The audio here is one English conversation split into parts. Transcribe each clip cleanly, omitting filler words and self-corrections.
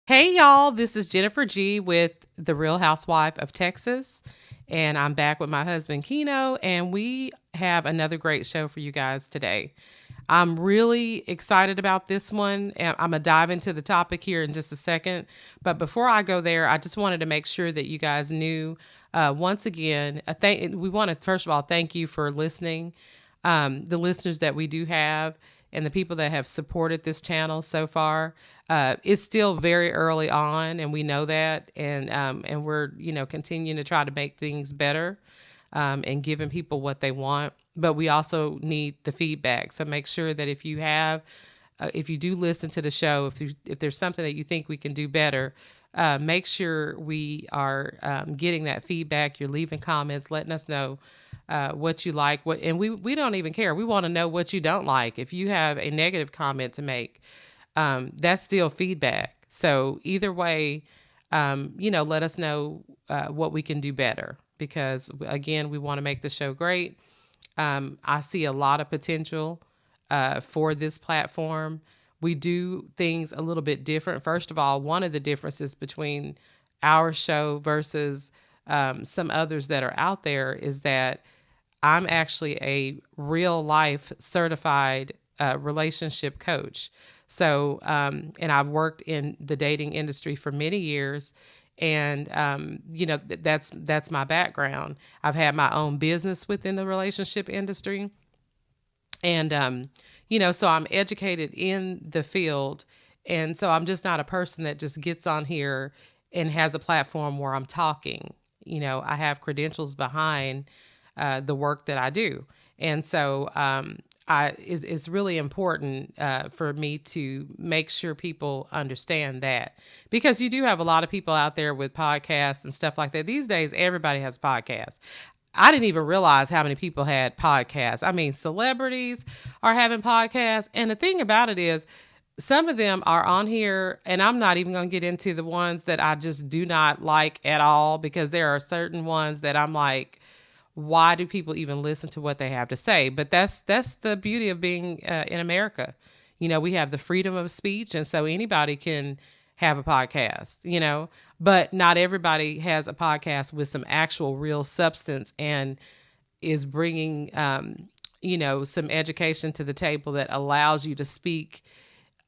Hey y'all, this is Jennifer G with The Real Housewife of Texas, and I'm back with my husband Keno, and we have another great show for you guys today. I'm really excited about this one, and I'm gonna dive into the topic here in just a second. But before I go there, I just wanted to make sure that you guys knew. Once again, we want to first of all thank you for listening, the listeners that we do have and the people that have supported this channel so far. It's still very early on, and we know that, and we're continuing to try to make things better, and giving people what they want. But we also need the feedback. So make sure that if you do listen to the show, if there's something that you think we can do better, make sure we are getting that feedback. You're leaving comments, letting us know what you like, and we don't even care. We want to know what you don't like. If you have a negative comment to make, that's still feedback. So either way, let us know what we can do better. Because again, we want to make the show great. I see a lot of potential for this platform. We do things a little bit different. First of all, one of the differences between our show versus some others that are out there is that I'm actually a real life certified relationship coach. So, and I've worked in the dating industry for many years. And that's my background. I've had my own business within the relationship industry, and so I'm educated in the field, and so I'm just not a person that just gets on here and has a platform where I'm talking. I have credentials behind the work that I do. And so it's really important for me to make sure people understand that, because you do have a lot of people out there with podcasts and stuff like that. These days, everybody has podcasts. I didn't even realize how many people had podcasts. I mean, celebrities are having podcasts. And the thing about it is, some of them are on here, and I'm not even going to get into the ones that I just do not like at all, because there are certain ones that I'm like, why do people even listen to what they have to say? But that's the beauty of being in America. We have the freedom of speech, and so anybody can have a podcast. But not everybody has a podcast with some actual real substance and is bringing some education to the table that allows you to speak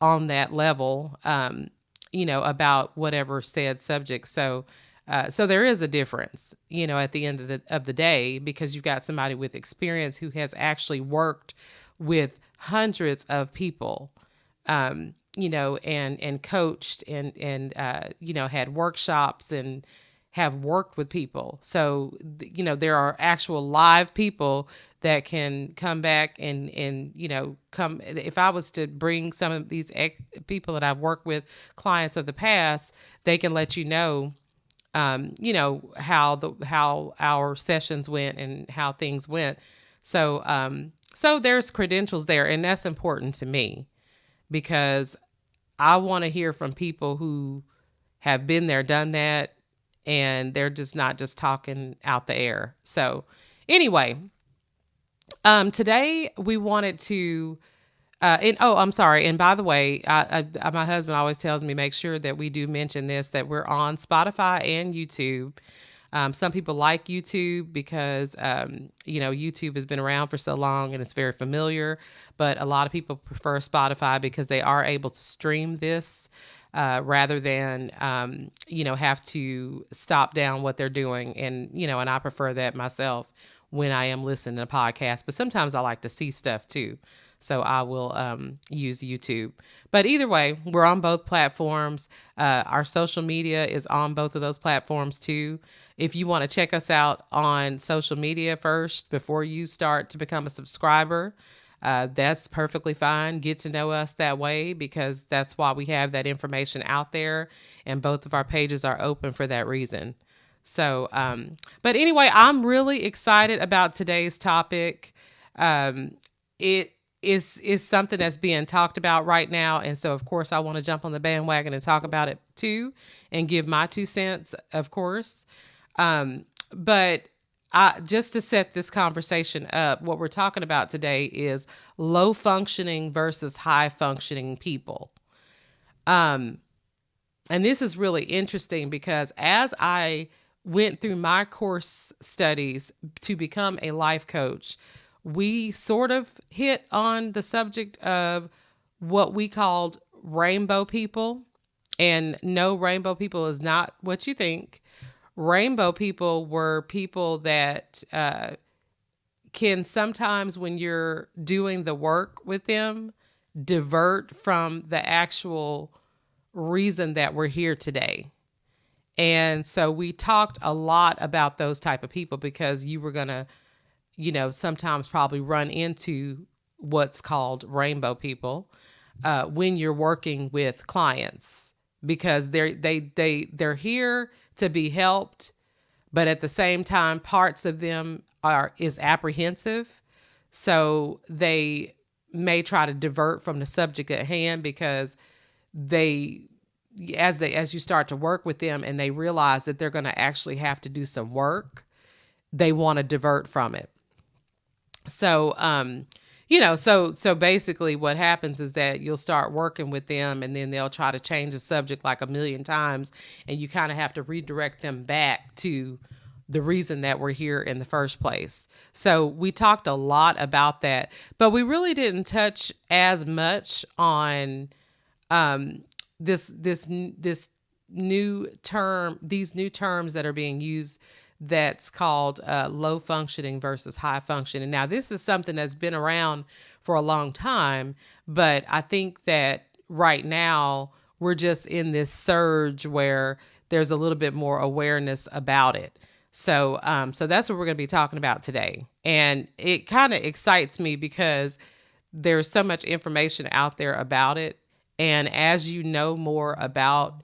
on that level, about whatever said subject. So there is a difference, at the end of the day, because you've got somebody with experience who has actually worked with hundreds of people, and coached and had workshops and have worked with people. So, there are actual live people that can come back and come. If I was to bring some of these people that I've worked with, clients of the past, they can let you know, how our sessions went and how things went. So there's credentials there, and that's important to me, because I want to hear from people who have been there, done that, and they're just not just talking out the air. So anyway, today we wanted to and oh, I'm sorry. And by the way, my husband always tells me, make sure that we do mention this, that we're on Spotify and YouTube. Some people like YouTube because, YouTube has been around for so long and it's very familiar. But a lot of people prefer Spotify because they are able to stream this rather than, have to stop down what they're doing. And I prefer that myself when I am listening to podcasts. But sometimes I like to see stuff too. So I will use YouTube. But either way, we're on both platforms. Our social media is on both of those platforms too. If you want to check us out on social media first before you start to become a subscriber, that's perfectly fine. Get to know us that way, because that's why we have that information out there. And both of our pages are open for that reason. So, but anyway, I'm really excited about today's topic. It is something that's being talked about right now. And so, of course, I want to jump on the bandwagon and talk about it too, and give my 2 cents, of course. But just to set this conversation up, what we're talking about today is low functioning versus high functioning people. And this is really interesting because as I went through my course studies to become a life coach, we sort of hit on the subject of what we called rainbow people. And no, rainbow people is not what you think. Rainbow people were people that can sometimes, when you're doing the work with them, divert from the actual reason that we're here today. And so we talked a lot about those type of people because you were going to, sometimes probably run into what's called rainbow people when you're working with clients, because they're here to be helped, but at the same time, parts of them is apprehensive, so they may try to divert from the subject at hand because they as you start to work with them and they realize that they're going to actually have to do some work, they want to divert from it. So so basically what happens is that you'll start working with them and then they'll try to change the subject like a million times, and you kind of have to redirect them back to the reason that we're here in the first place. So we talked a lot about that, but we really didn't touch as much on this new term, these new terms that are being used, that's called low functioning versus high functioning. Now, this is something that's been around for a long time, but I think that right now we're just in this surge where there's a little bit more awareness about it. So that's what we're going to be talking about today. And it kind of excites me because there's so much information out there about it. And as you know more about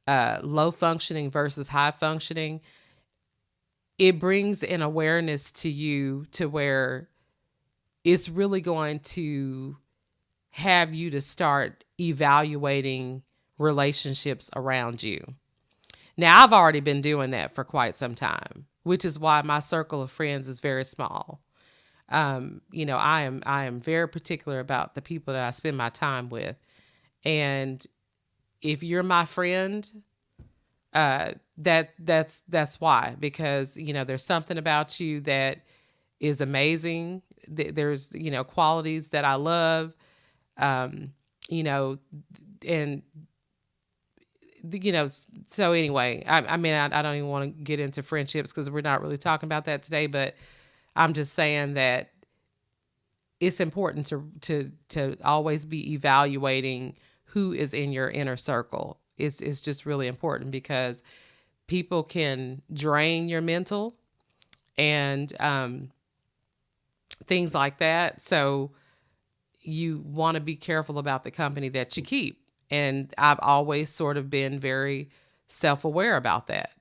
low functioning versus high functioning, it brings an awareness to you to where it's really going to have you to start evaluating relationships around you. Now, I've already been doing that for quite some time, which is why my circle of friends is very small. I am very particular about the people that I spend my time with. And if you're my friend, that's why, because there's something about you that is amazing. There's qualities that I love, um, you know, and so anyway, I mean, I don't even want to get into friendships because we're not really talking about that today, but I'm just saying that it's important to always be evaluating who is in your inner circle. It's just really important because people can drain your mental and things like that. So you want to be careful about the company that you keep. And I've always sort of been very self-aware about that,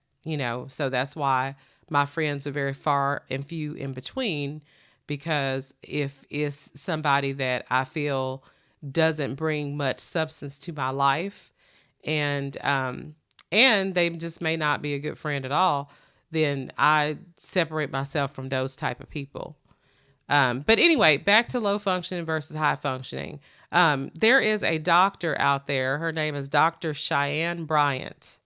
so that's why my friends are very far and few in between, because if it's somebody that I feel doesn't bring much substance to my life, and they just may not be a good friend at all, then I separate myself from those type of people. But anyway, back to low functioning versus high functioning. There is a doctor out there. Her name is Dr. Cheyenne Bryant,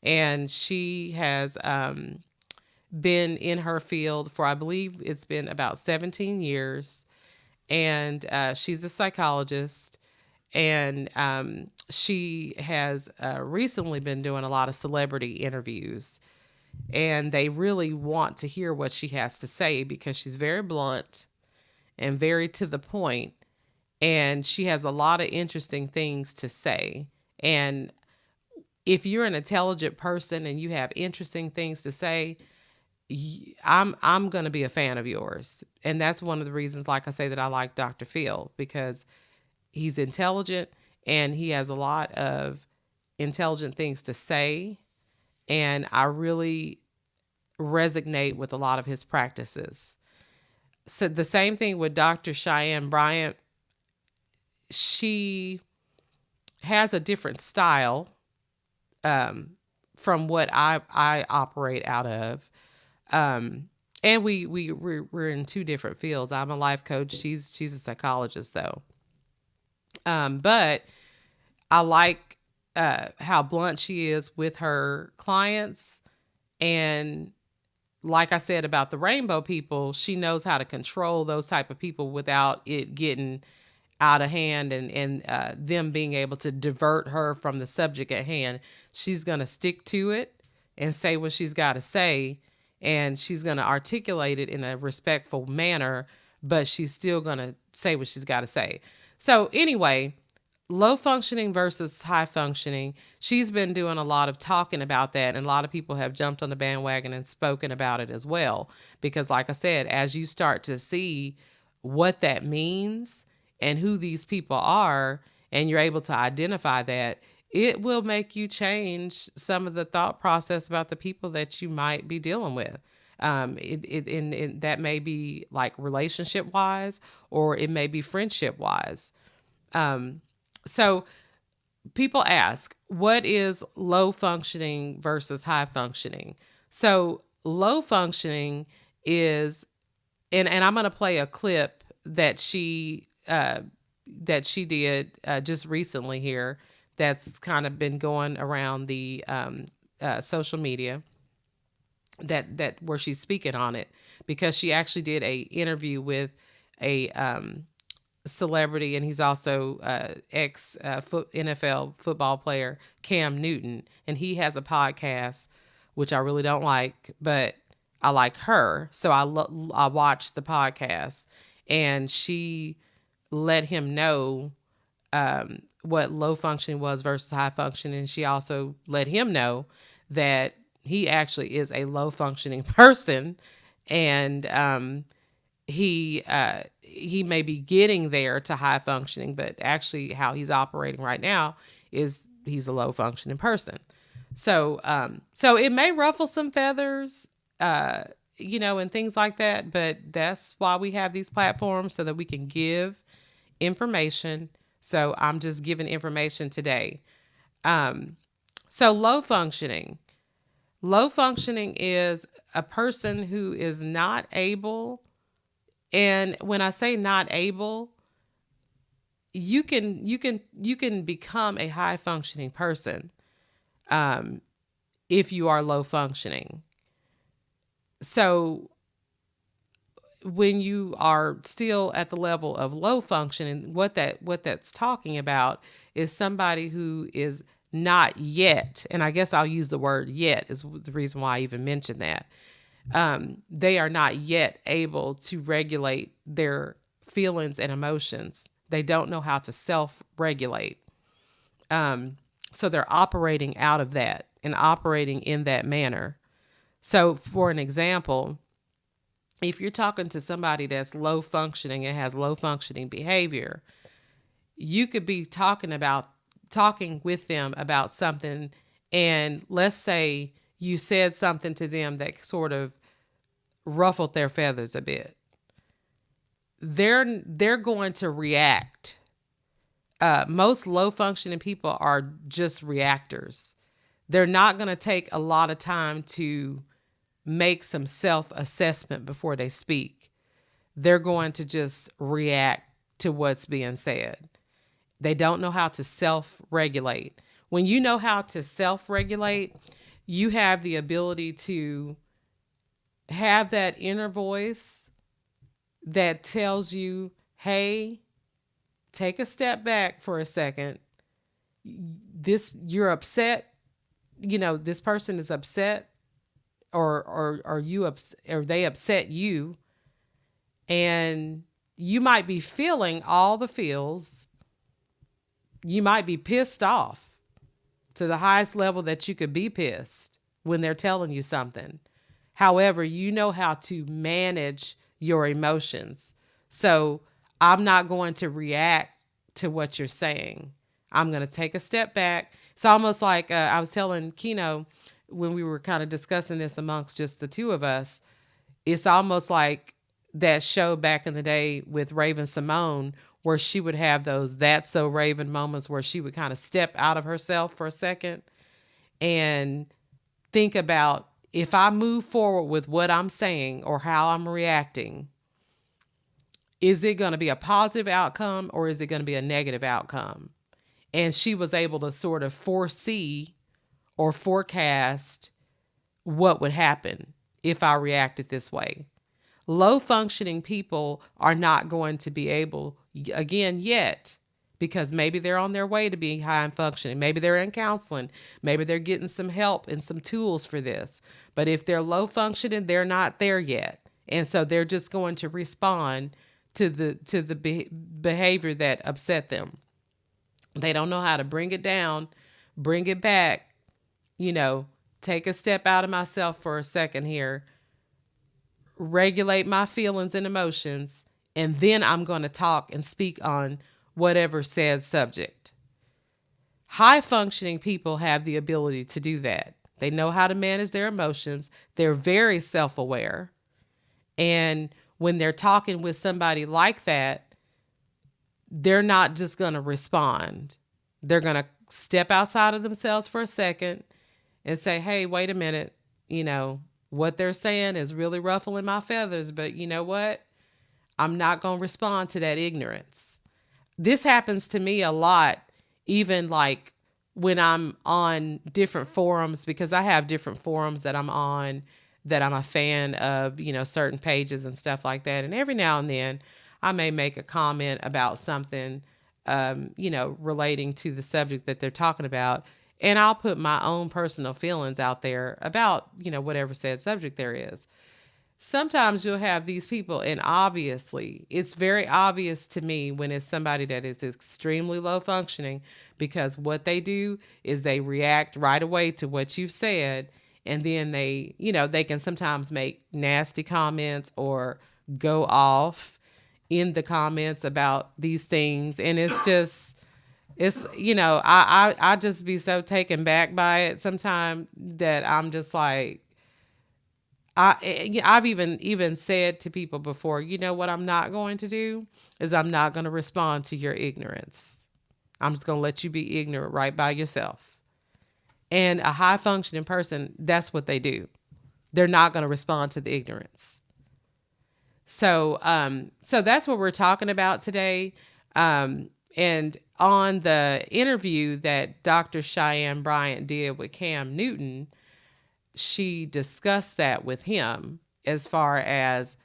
and she has been in her field for, I believe it's been about 17 years. And she's a psychologist. And she has recently been doing a lot of celebrity interviews. And they really want to hear what she has to say because she's very blunt and very to the point, and she has a lot of interesting things to say. And if you're an intelligent person and you have interesting things to say, I'm going to be a fan of yours. And that's one of the reasons, like I say, that I like Dr. Phil, because he's intelligent and he has a lot of intelligent things to say. And I really resonate with a lot of his practices. So the same thing with Dr. Cheyenne Bryant. She has a different style from what I operate out of. And we're in two different fields. I'm a life coach. She's a psychologist though. But I like how blunt she is with her clients. And like I said about the rainbow people, she knows how to control those type of people without it getting out of hand, and them being able to divert her from the subject at hand. She's going to stick to it and say what she's got to say, and she's going to articulate it in a respectful manner, but she's still going to say what she's got to say. So anyway, low functioning versus high functioning. She's been doing a lot of talking about that, and a lot of people have jumped on the bandwagon and spoken about it as well. Because, like I said, as you start to see what that means and who these people are, and you're able to identify that, it will make you change some of the thought process about the people that you might be dealing with. That may be like relationship wise, or it may be friendship wise. So people ask, what is low functioning versus high functioning? So low functioning is, and I'm going to play a clip that she did just recently here. That's kind of been going around the social media, that where she's speaking on it, because she actually did a interview with a celebrity, and he's also ex NFL football player Cam Newton, and he has a podcast which I really don't like, but I like her, so I watched the podcast, and she let him know what low functioning was versus high functioning. And she also let him know that he actually is a low functioning person, and he may be getting there to high functioning, but actually how he's operating right now is he's a low functioning person. So so it may ruffle some feathers, and things like that, but that's why we have these platforms, so that we can give information. So I'm just giving information today. So low functioning. Low functioning is a person who is not able, and when I say not able, you can become a high functioning person if you are low functioning. So when you are still at the level of low functioning, what that's talking about is somebody who is not yet, and I guess I'll use the word yet is the reason why I even mentioned that. They are not yet able to regulate their feelings and emotions. They don't know how to self-regulate. So they're operating out of that and operating in that manner. So for an example, if you're talking to somebody that's low functioning and has low functioning behavior, you could be talking with them about something, and let's say you said something to them that sort of ruffled their feathers a bit. They're going to react. Most low functioning people are just reactors. They're not going to take a lot of time to make some self-assessment before they speak. They're going to just react to what's being said. They don't know how to self-regulate. When you know how to self-regulate, you have the ability to have that inner voice that tells you, hey, take a step back for a second. You're upset. This person is upset, or they upset you, and you might be feeling all the feels. You might be pissed off to the highest level that you could be pissed when they're telling you something. However, you know how to manage your emotions. So I'm not going to react to what you're saying. I'm going to take a step back. It's almost like I was telling Keno when we were kind of discussing this amongst just the two of us. It's almost like that show back in the day with Raven Simone, where she would have those "that's so Raven" moments where she would kind of step out of herself for a second and think about, if I move forward with what I'm saying or how I'm reacting, is it going to be a positive outcome or is it going to be a negative outcome? And she was able to sort of foresee or forecast what would happen if I reacted this way. Low functioning people are not going to be able, again, yet, because maybe they're on their way to being high and functioning. Maybe they're in counseling. Maybe they're getting some help and some tools for this. But if they're low functioning, they're not there yet. And so they're just going to respond to the behavior that upset them. They don't know how to bring it down, bring it back, you know, take a step out of myself for a second here, regulate my feelings and emotions, and then I'm going to talk and speak on whatever said subject. High functioning people have the ability to do that. They know how to manage their emotions. They're very self aware. And when they're talking with somebody like that, they're not just going to respond. They're going to step outside of themselves for a second and say, hey, wait a minute. You know, what they're saying is really ruffling my feathers, but you know what? I'm not going to respond to that ignorance. This happens to me a lot, even like when I'm on different forums, because I have different forums that I'm on that I'm a fan of, you know, certain pages and stuff like that. And every now and then I may make a comment about something, you know, relating to the subject that they're talking about. And I'll put my own personal feelings out there about, you know, whatever said subject there is. Sometimes you'll have these people, and obviously it's very obvious to me when it's somebody that is extremely low functioning, because what they do is they react right away to what you've said. And then they, you know, they can sometimes make nasty comments or go off in the comments about these things. And it's just, it's, you know, I just be so taken back by it sometimes that I'm just like, I've even said to people before, you know what I'm not going to do is I'm not going to respond to your ignorance. I'm just going to let you be ignorant right by yourself. And a high functioning person, that's what they do. They're not going to respond to the ignorance. So, so that's what we're talking about today. And on the interview that Dr. Cheyenne Bryant did with Cam Newton, she discussed that with him as far as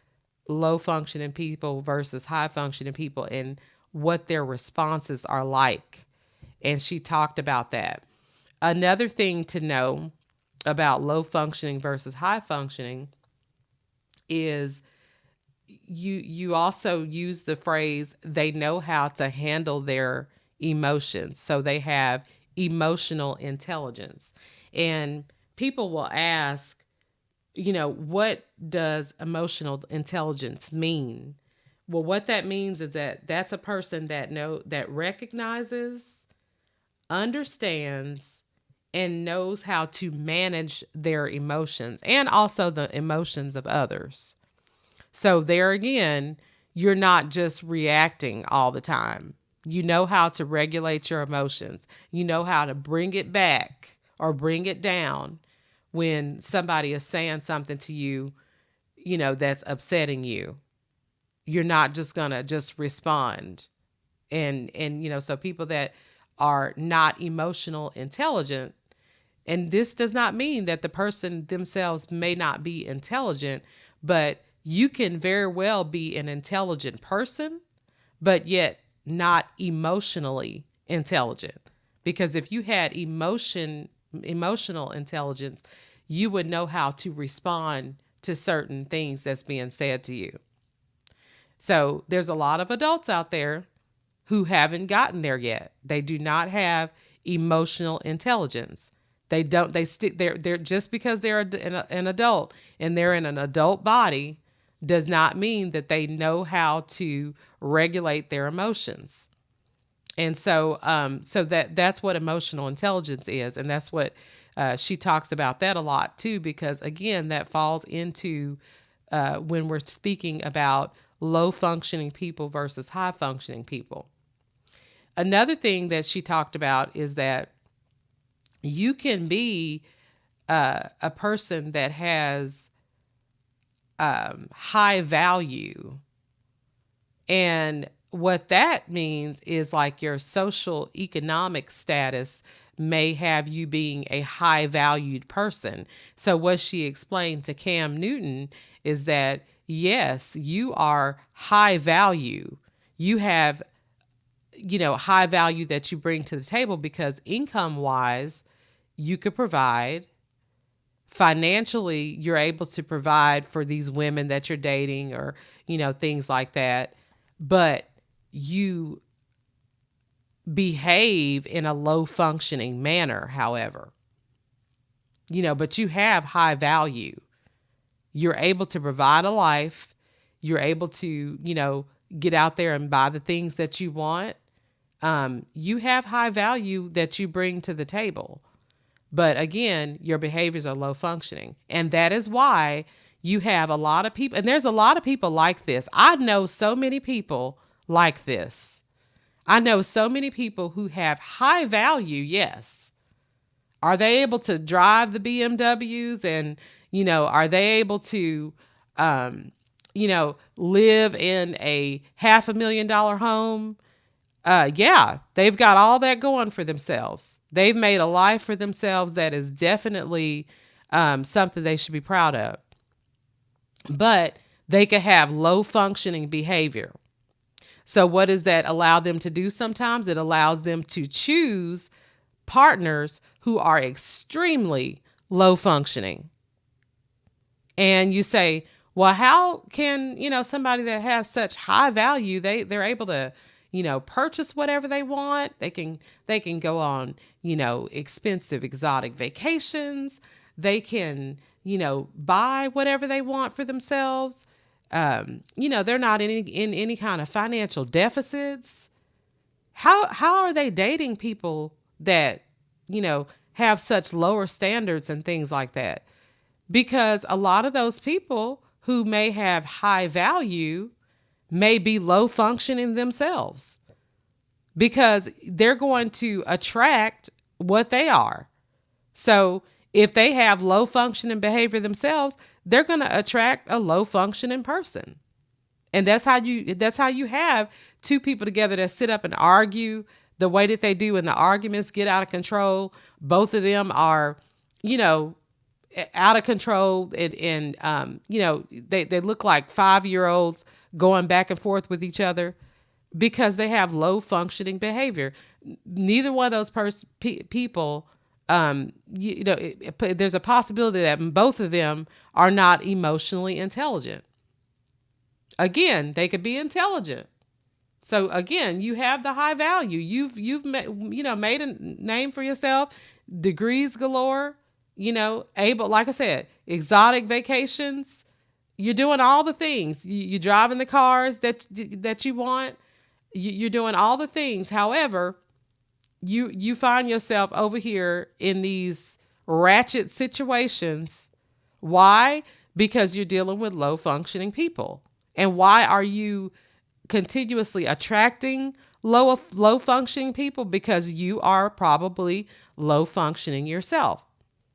low functioning people versus high functioning people and what their responses are like. And she talked about that. Another thing to know about low functioning versus high functioning is you also use the phrase they know how to handle their emotions. So they have emotional intelligence. And people will ask, you know, what does emotional intelligence mean? Well, what that means is that that's a person that recognizes, understands, and knows how to manage their emotions and also the emotions of others. So there again, you're not just reacting all the time. You know how to regulate your emotions. You know how to bring it back or bring it down when somebody is saying something to you, you know, that's upsetting you. You're not just going to just respond. And you know, so people that are not emotional intelligent, and this does not mean that the person themselves may not be intelligent, but you can very well be an intelligent person, but yet not emotionally intelligent. Because if you had emotional intelligence, you would know how to respond to certain things that's being said to you. So there's a lot of adults out there who haven't gotten there yet. They do not have emotional intelligence. They don't. They're just because they're an adult and they're in an adult body does not mean that they know how to regulate their emotions. And so, so that's what emotional intelligence is, and that's what she talks about that a lot too, because again, that falls into when we're speaking about low functioning people versus high functioning people. Another thing that she talked about is that you can be a person that has high value and what that means is like your social economic status may have you being a high valued person. So what she explained to Cam Newton is that yes, you are high value. You have, high value that you bring to the table because income wise, you could provide financially, you're able to provide for these women that you're dating or, things like that. But you behave in a low functioning manner, however, but you have high value. You're able to provide a life. You're able to, get out there and buy the things that you want. You have high value that you bring to the table. But again, your behaviors are low functioning. And that is why you have a lot of people, and there's a lot of people like this. I know so many people like this. I know so many people who have high value, yes. Are they able to drive the BMWs and, are they able to, live in a $500,000 home? Yeah, they've got all that going for themselves. They've made a life for themselves that is definitely something they should be proud of. But they could have low functioning behavior. So what does that allow them to do sometimes? It allows them to choose partners who are extremely low functioning. And you say, well, how can, somebody that has such high value, they're able to, purchase whatever they want. They can go on, expensive exotic vacations. They can, buy whatever they want for themselves. They're not in any kind of financial deficits. How are they dating people that, have such lower standards and things like that? Because a lot of those people who may have high value may be low functioning themselves because they're going to attract what they are. So if they have low functioning behavior themselves, they're going to attract a low functioning person. And that's how you have two people together that sit up and argue the way that they do, and the arguments get out of control. Both of them are, you know, out of control, and they look like 5-year-olds going back and forth with each other because they have low functioning behavior. Neither one of those people, there's a possibility that both of them are not emotionally intelligent. Again, they could be intelligent. So again, you have the high value. You've made a name for yourself, degrees galore. Able, like I said, exotic vacations. You're doing all the things. You're driving the cars that you want. You're doing all the things. However, you find yourself over here in these ratchet situations. Why? Because you're dealing with low functioning people. And why are you continuously attracting low functioning people? Because you are probably low functioning yourself.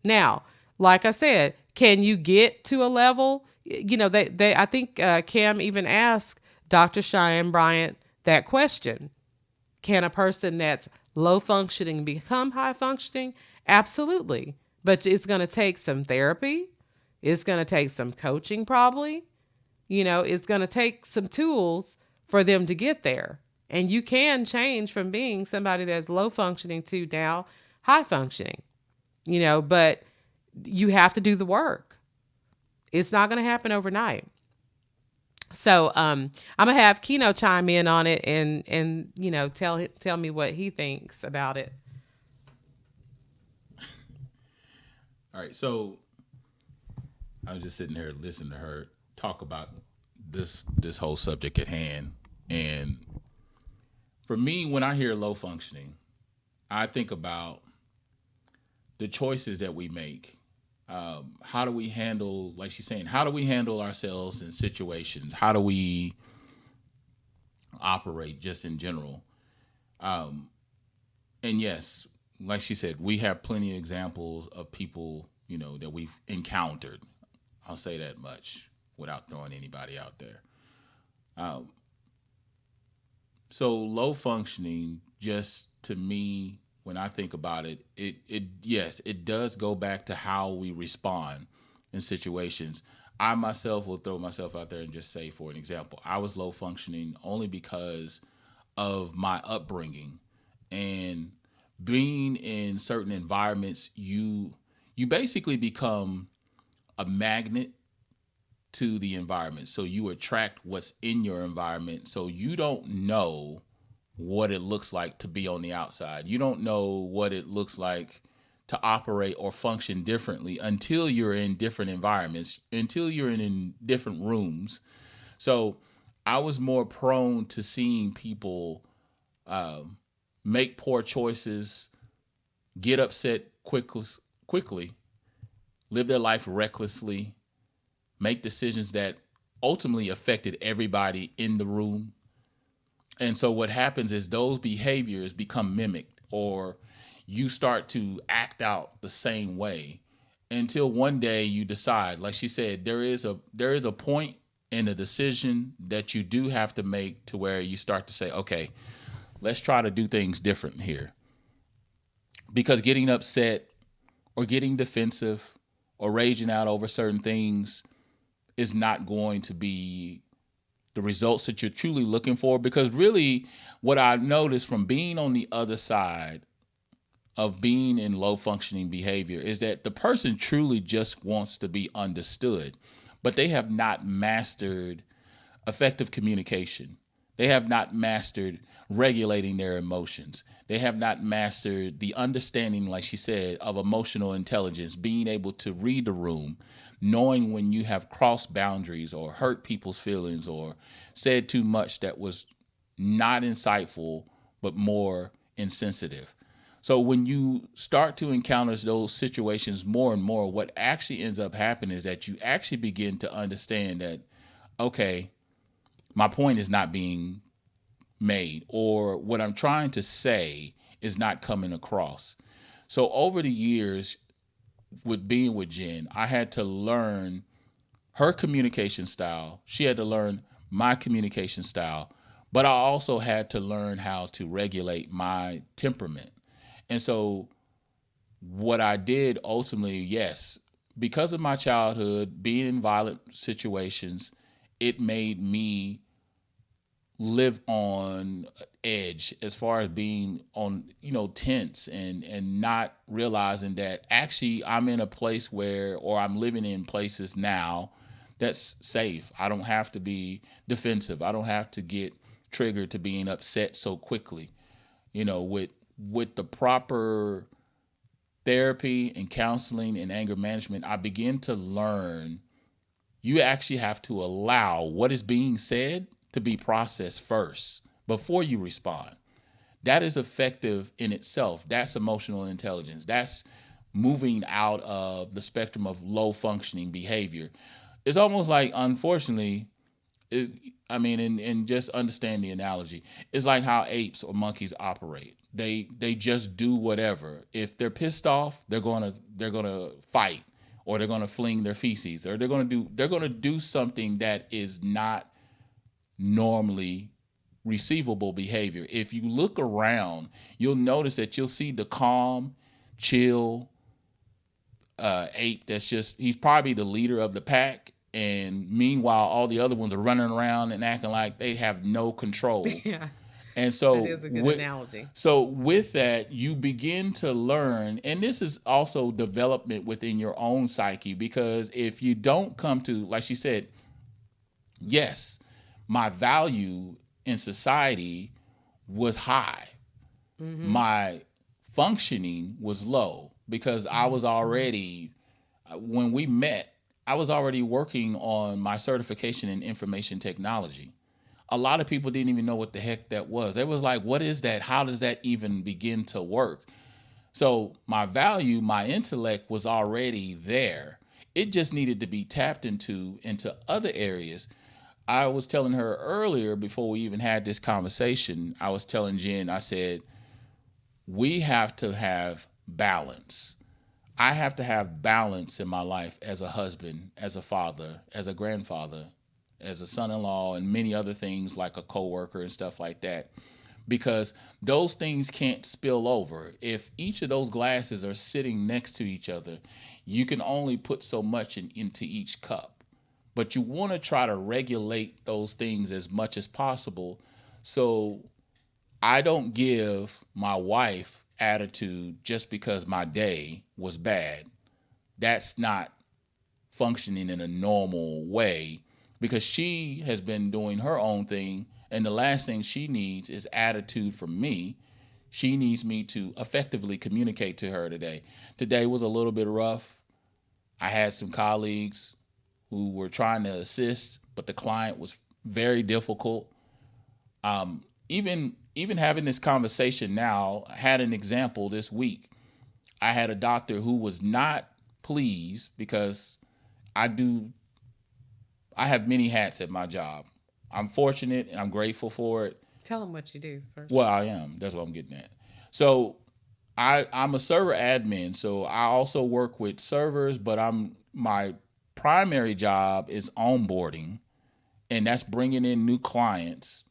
Now, like I said, can you get to a level? I think Cam even asked Dr. Cheyenne Bryant that question. Can a person that's low functioning become high functioning? Absolutely. But it's going to take some therapy. It's going to take some coaching, probably. It's going to take some tools for them to get there. And you can change from being somebody that's low functioning to now high functioning, but you have to do the work. It's not going to happen overnight. So I'm gonna have Keno chime in on it and tell me what he thinks about it. All right, so I was just sitting there listening to her talk about this whole subject at hand, and for me, when I hear low functioning, I think about the choices that we make. How do we handle, like she's saying, how do we handle ourselves in situations? How do we operate just in general? And yes, like she said, we have plenty of examples of people, that we've encountered. I'll say that much without throwing anybody out there. Um, So low functioning, just to me, when I think about it, yes, it does go back to how we respond in situations. I myself will throw myself out there and just say, for an example, I was low functioning only because of my upbringing and being in certain environments. You basically become a magnet to the environment. So you attract what's in your environment. So you don't know what it looks like to be on the outside. You don't know what it looks like to operate or function differently until you're in different environments, until you're in different rooms. So I was more prone to seeing people make poor choices, get upset quickly, live their life recklessly, make decisions that ultimately affected everybody in the room. And so what happens is those behaviors become mimicked, or you start to act out the same way until one day you decide, like she said, there is a point in a decision that you do have to make to where you start to say, okay, let's try to do things different here. Because getting upset or getting defensive or raging out over certain things is not going to be the results that you're truly looking for. Because really, what I noticed from being on the other side of being in low functioning behavior is that the person truly just wants to be understood, but they have not mastered effective communication. They have not mastered regulating their emotions. They have not mastered the understanding, like she said, of emotional intelligence, being able to read the room, knowing when you have crossed boundaries or hurt people's feelings or said too much that was not insightful, but more insensitive. So when you start to encounter those situations more and more, what actually ends up happening is that you actually begin to understand that, okay, my point is not being made, or what I'm trying to say is not coming across. So over the years, with being with Jen, I had to learn her communication style. She had to learn my communication style, but I also had to learn how to regulate my temperament. And so what I did ultimately, yes, because of my childhood, being in violent situations, it made me live on edge as far as being on, tense and not realizing that actually I'm in a place where, or I'm living in places now that's safe. I don't have to be defensive. I don't have to get triggered to being upset so quickly. With the proper therapy and counseling and anger management, I begin to learn you actually have to allow what is being said to be processed first before you respond. That is effective in itself. That's emotional intelligence. That's moving out of the spectrum of low functioning behavior. It's almost like, unfortunately, and just understand the analogy. It's like how apes or monkeys operate. They just do whatever. If they're pissed off, they're gonna fight, or they're gonna fling their feces, or they're gonna do something that is not normally receivable behavior. If you look around, you'll notice that you'll see the calm, chill ape he's probably the leader of the pack. And meanwhile, all the other ones are running around and acting like they have no control. Yeah, And that so is a good analogy. with that, you begin to learn, and this is also development within your own psyche, because if you don't come to, like she said, yes, my value in society was high. Mm-hmm. My functioning was low because I was already, when we met, I was already working on my certification in information technology. A lot of people didn't even know what the heck that was. They was like, what is that? How does that even begin to work? So my value, my intellect was already there. It just needed to be tapped into other areas. I was telling her earlier, before we even had this conversation, I was telling Jen, I said, we have to have balance. I have to have balance in my life as a husband, as a father, as a grandfather, as a son-in-law and many other things like a coworker and stuff like that, because those things can't spill over. If each of those glasses are sitting next to each other, you can only put so much into each cup. But you want to try to regulate those things as much as possible. So I don't give my wife attitude just because my day was bad. That's not functioning in a normal way, because she has been doing her own thing, and the last thing she needs is attitude from me. She needs me to effectively communicate to her today. Today was a little bit rough. I had some colleagues who were trying to assist, but the client was very difficult. Even having this conversation now, I had an example this week. I had a doctor who was not pleased because I have many hats at my job. I'm fortunate and I'm grateful for it. Tell them what you do first. Well, I am. That's what I'm getting at. So I'm a server admin. So I also work with servers, but my primary job is onboarding, and that's bringing in new clients.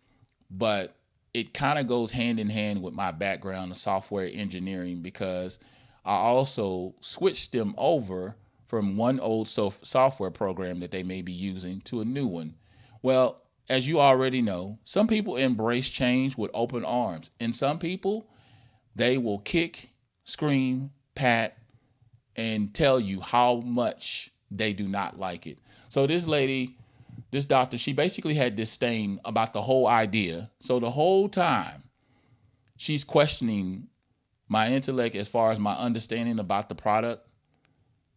But it kind of goes hand in hand with my background in software engineering, because I also switched them over from one old software program that they may be using to a new one. Well, as you already know, some people embrace change with open arms, and some people, they will kick, scream, pat, and tell you how much they do not like it. So this lady, this doctor, she basically had disdain about the whole idea. So the whole time she's questioning my intellect as far as my understanding about the product.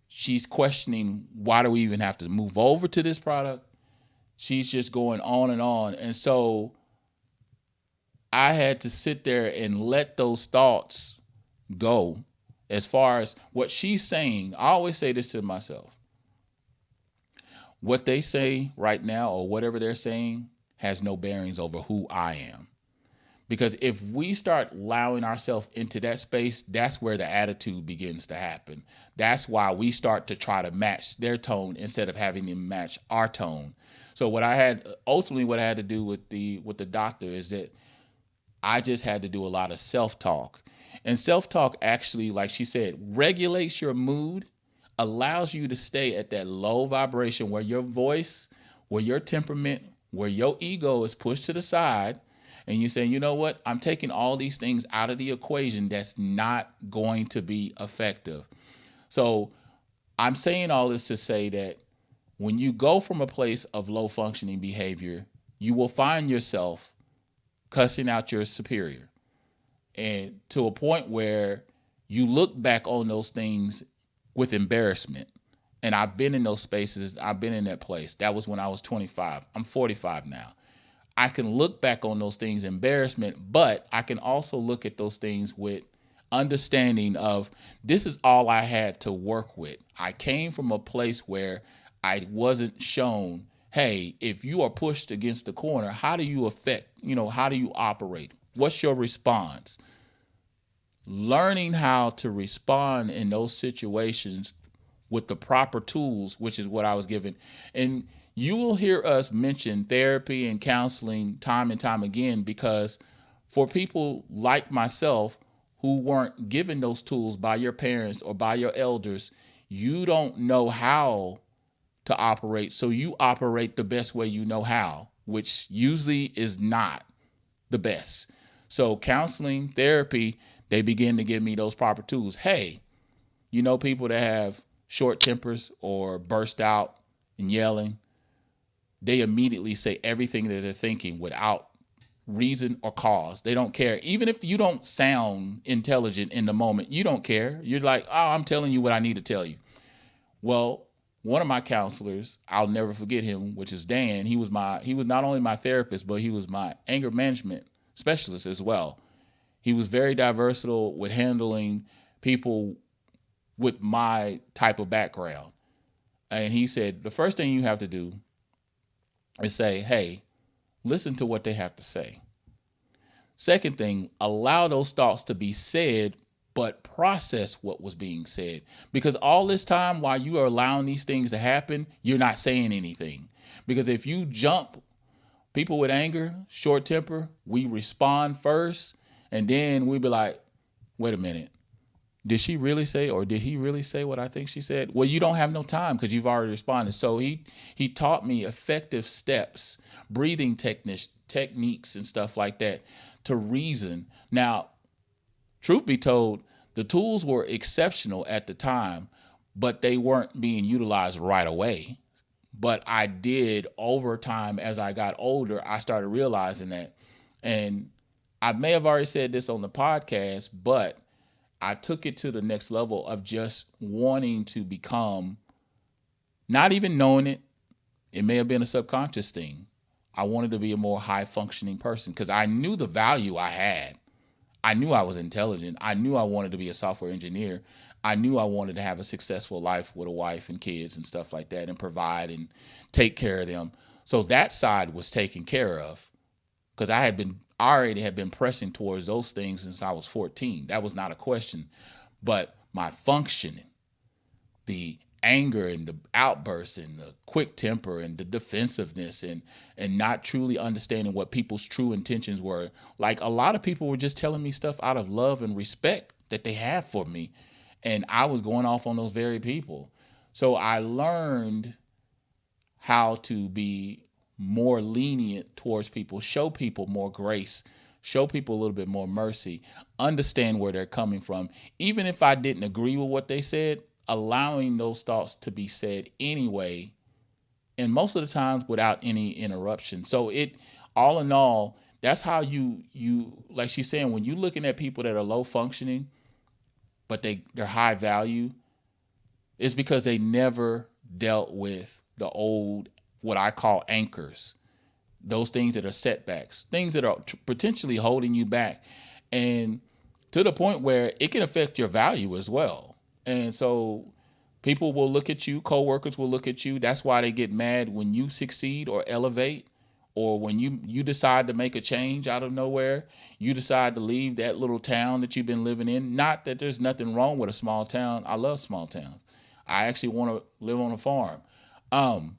She's questioning, why do we even have to move over to this product? She's just going on and on. And so I had to sit there and let those thoughts go. As far as what she's saying, I always say this to myself. What they say right now, or whatever they're saying, has no bearings over who I am. Because if we start allowing ourselves into that space, that's where the attitude begins to happen. That's why we start to try to match their tone instead of having them match our tone. So what I had to do with the doctor is that I just had to do a lot of self-talk. And self-talk actually, like she said, regulates your mood, allows you to stay at that low vibration where your voice, where your temperament, where your ego is pushed to the side. And you're saying, you know what? I'm taking all these things out of the equation that's not going to be effective. So I'm saying all this to say that when you go from a place of low functioning behavior, you will find yourself cussing out your superior, and to a point where you look back on those things with embarrassment. And I've been in those spaces. I've been in that place. That was when I was 25. I'm 45 now. I can look back on those things, embarrassment, but I can also look at those things with understanding of, this is all I had to work with. I came from a place where I wasn't shown, hey, if you are pushed against the corner, how do you how do you operate? What's your response? Learning how to respond in those situations with the proper tools, which is what I was given. And you will hear us mention therapy and counseling time and time again, because for people like myself who weren't given those tools by your parents or by your elders, you don't know how to operate. So you operate the best way you know how, which usually is not the best. So counseling, therapy, they begin to give me those proper tools. Hey, people that have short tempers or burst out and yelling, they immediately say everything that they're thinking without reason or cause. They don't care. Even if you don't sound intelligent in the moment, you don't care. You're like, oh, I'm telling you what I need to tell you. Well, one of my counselors, I'll never forget him, which is Dan. He was not only my therapist, but he was my anger management specialist as well. He was very versatile with handling people with my type of background. And he said, the first thing you have to do is say, hey, listen to what they have to say. Second thing, allow those thoughts to be said, but process what was being said. Because all this time while you are allowing these things to happen, you're not saying anything. Because if you jump, people with anger, short temper, we respond first, and then we be like, wait a minute. Did she really say, or did he really say what I think she said? Well, you don't have no time because you've already responded. So he taught me effective steps, breathing techniques and stuff like that to reason. Now, truth be told, the tools were exceptional at the time, but they weren't being utilized right away. But I did over time as I got older, I started realizing that. And I may have already said this on the podcast, but I took it to the next level of just wanting to become, not even knowing it, it may have been a subconscious thing. I wanted to be a more high functioning person because I knew the value I had. I knew I was intelligent. I knew I wanted to be a software engineer. I knew I wanted to have a successful life with a wife and kids and stuff like that and provide and take care of them. So that side was taken care of because I already had been pressing towards those things since I was 14. That was not a question. But my functioning, the anger and the outbursts and the quick temper and the defensiveness and not truly understanding what people's true intentions were. Like a lot of people were just telling me stuff out of love and respect that they have for me. And I was going off on those very people. So I learned how to be more lenient towards people, show people more grace, show people a little bit more mercy, understand where they're coming from. Even if I didn't agree with what they said, allowing those thoughts to be said anyway, and most of the times without any interruption. So it, all in all, that's how you like she's saying, when you're looking at people that are low functioning, but they're high value, it's because they never dealt with the old, what I call anchors, those things that are setbacks, things that are potentially holding you back, and to the point where it can affect your value as well. And so people will look at you, coworkers will look at you. That's why they get mad when you succeed or elevate, or when you decide to make a change out of nowhere, you decide to leave that little town that you've been living in. Not that there's nothing wrong with a small town. I love small towns. I actually want to live on a farm.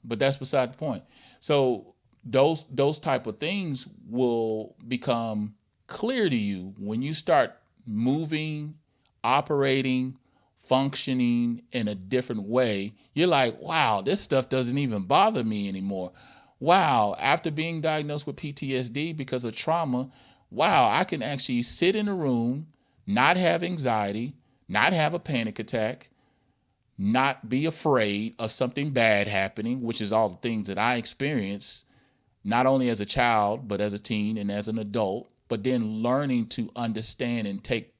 But that's beside the point. So those type of things will become clear to you when you start moving, operating, functioning in a different way. You're like, wow, this stuff doesn't even bother me anymore. Wow, after being diagnosed with PTSD because of trauma, wow, I can actually sit in a room, not have anxiety, not have a panic attack, not be afraid of something bad happening, which is all the things that I experienced, not only as a child, but as a teen and as an adult, but then learning to understand and take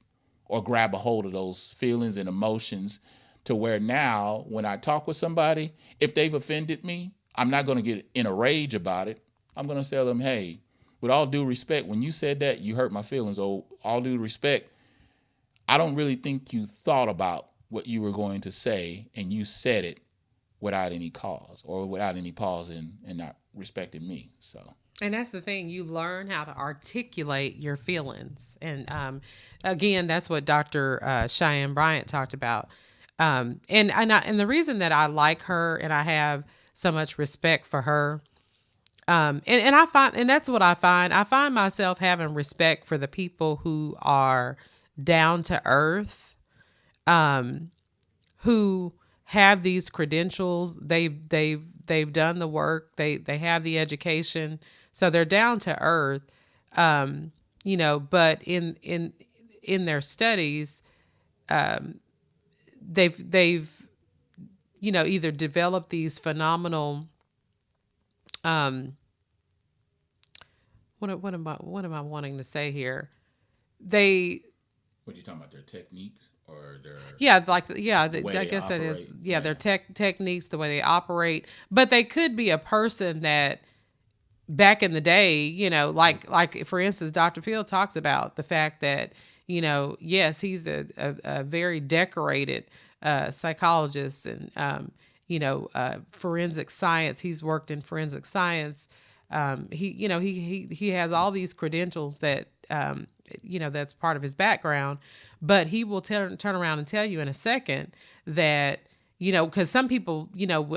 or grab a hold of those feelings and emotions to where now when I talk with somebody, if they've offended me, I'm not going to get in a rage about it. I'm going to tell them, hey, with all due respect, when you said that, you hurt my feelings. Or all due respect, I don't really think you thought about what you were going to say, and you said it without any cause or without any pause and not respecting me. So. And that's the thing. You learn how to articulate your feelings. And again, that's what Dr. Cheyenne Bryant talked about. And the reason that I like her and I have so much respect for her, and I find, and that's what I find myself having respect for the people who are down to earth, who have these credentials. They've done the work. They have the education. So they're down to earth, but in their studies, they've either developed these phenomenal, what am I wanting to say here? What are you talking about? Their techniques or their I guess that is their techniques, the way they operate. But they could be a person that back in the day, like for instance, Dr. Field talks about the fact that, yes, he's a very decorated psychologist and, forensic science. He's worked in forensic science. He has all these credentials that, that's part of his background, but he will turn around and tell you in a second that, because some people,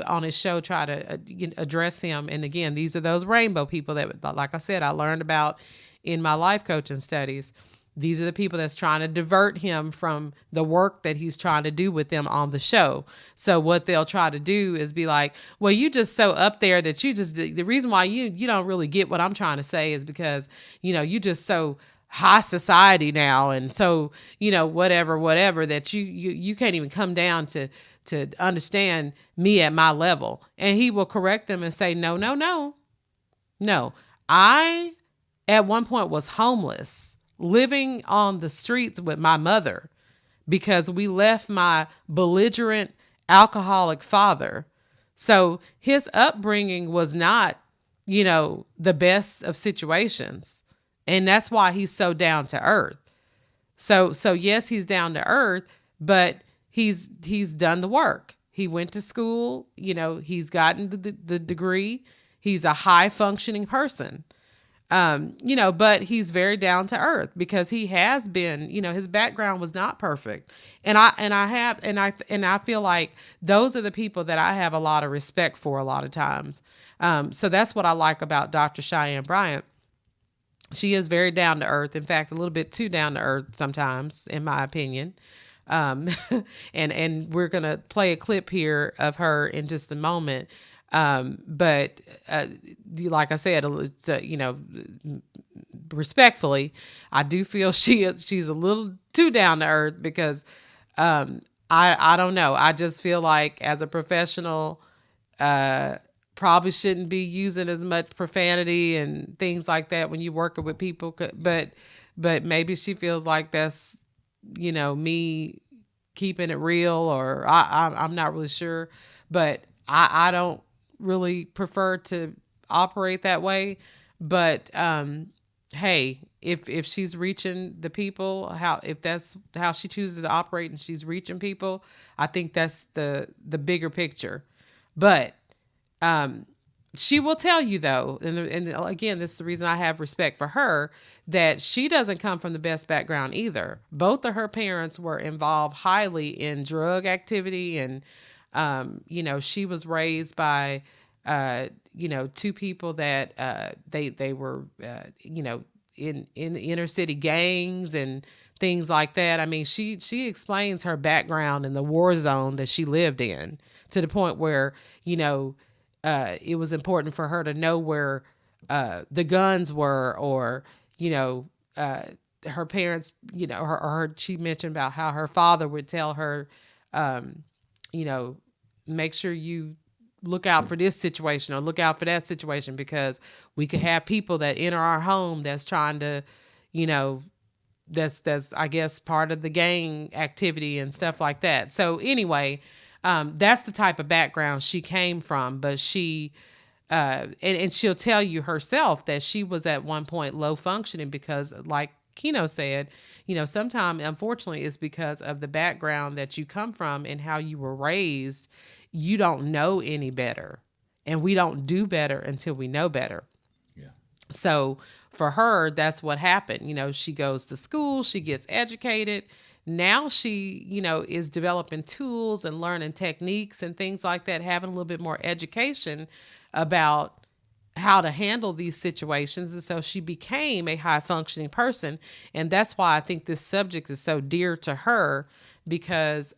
on his show try to address him. And again, these are those rainbow people that, like I said, I learned about in my life coaching studies. These are the people that's trying to divert him from the work that he's trying to do with them on the show. So what they'll try to do is be like, well, you just so up there that you just, the reason why you don't really get what I'm trying to say is because, you just so high society now. And so, whatever that you can't even come down to understand me at my level. And he will correct them and say, no, no, no, no. I, at one point, was homeless, living on the streets with my mother because we left my belligerent alcoholic father. So his upbringing was not, the best of situations. And that's why he's so down to earth. So yes, he's down to earth, but he's done the work. He went to school, he's gotten the degree. He's a high functioning person. But he's very down to earth because he has been, his background was not perfect. And I feel like those are the people that I have a lot of respect for a lot of times. So that's what I like about Dr. Cheyenne Bryant. She is very down to earth. In fact, a little bit too down to earth sometimes, in my opinion. Um, and we're gonna play a clip here of her in just a moment. But like I said, it's, respectfully, I do feel she's a little too down to earth because I don't know. I just feel like as a professional, probably shouldn't be using as much profanity and things like that when you're working with people. But maybe she feels like that's, me keeping it real, or I'm not really sure. But I don't really prefer to operate that way. But hey, if she's reaching the people, if that's how she chooses to operate and she's reaching people, I think that's the bigger picture. But she will tell you though, and again, this is the reason I have respect for her, that she doesn't come from the best background either. Both of her parents were involved highly in drug activity, and she was raised by two people that they were in the inner city gangs and things like that. I mean, she explains her background in the war zone that she lived in to the point where it was important for her to know where the guns were, or her parents, she mentioned about how her father would tell her, make sure you look out for this situation or look out for that situation, because we could have people that enter our home that's trying to, that's I guess part of the gang activity and stuff like that. So anyway, that's the type of background she came from. But she and she'll tell you herself that she was at one point low functioning because, like Keno said, sometimes unfortunately it's because of the background that you come from and how you were raised. You don't know any better, and we don't do better until we know better. Yeah. So for her, that's what happened. She goes to school, she gets educated. Now she, is developing tools and learning techniques and things like that, having a little bit more education about how to handle these situations. And so she became a high functioning person. And that's why I think this subject is so dear to her, because,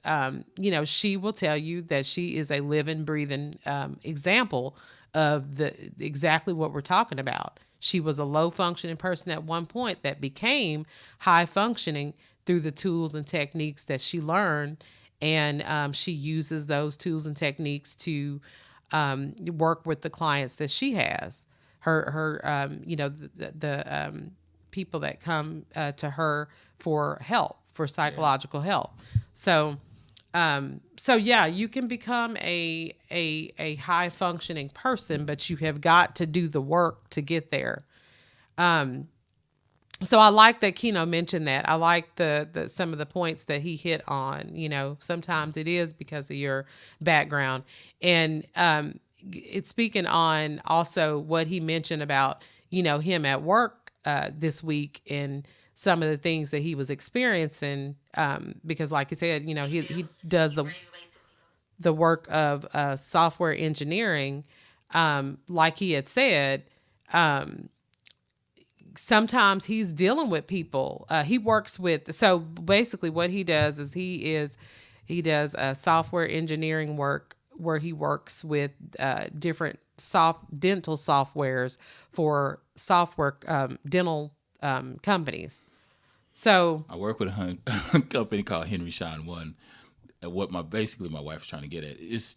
she will tell you that she is a living, breathing example of exactly what we're talking about. She was a low functioning person at one point that became high functioning through the tools and techniques that she learned. And she uses those tools and techniques to work with the clients that she has. The people that come to her for help, for psychological help. So yeah, you can become a high functioning person, but you have got to do the work to get there. So I like that Keno mentioned that. I like the some of the points that he hit on. Sometimes it is because of your background, and it's speaking on also what he mentioned about him at work this week and some of the things that he was experiencing. Because like he said, he does the the work of software engineering, like he had said, sometimes he's dealing with people. He works with, so basically what he does is he does software engineering work where he works with different dental softwares for software dental companies. So I work with a company called Henry Shine One. And what my wife is trying to get at is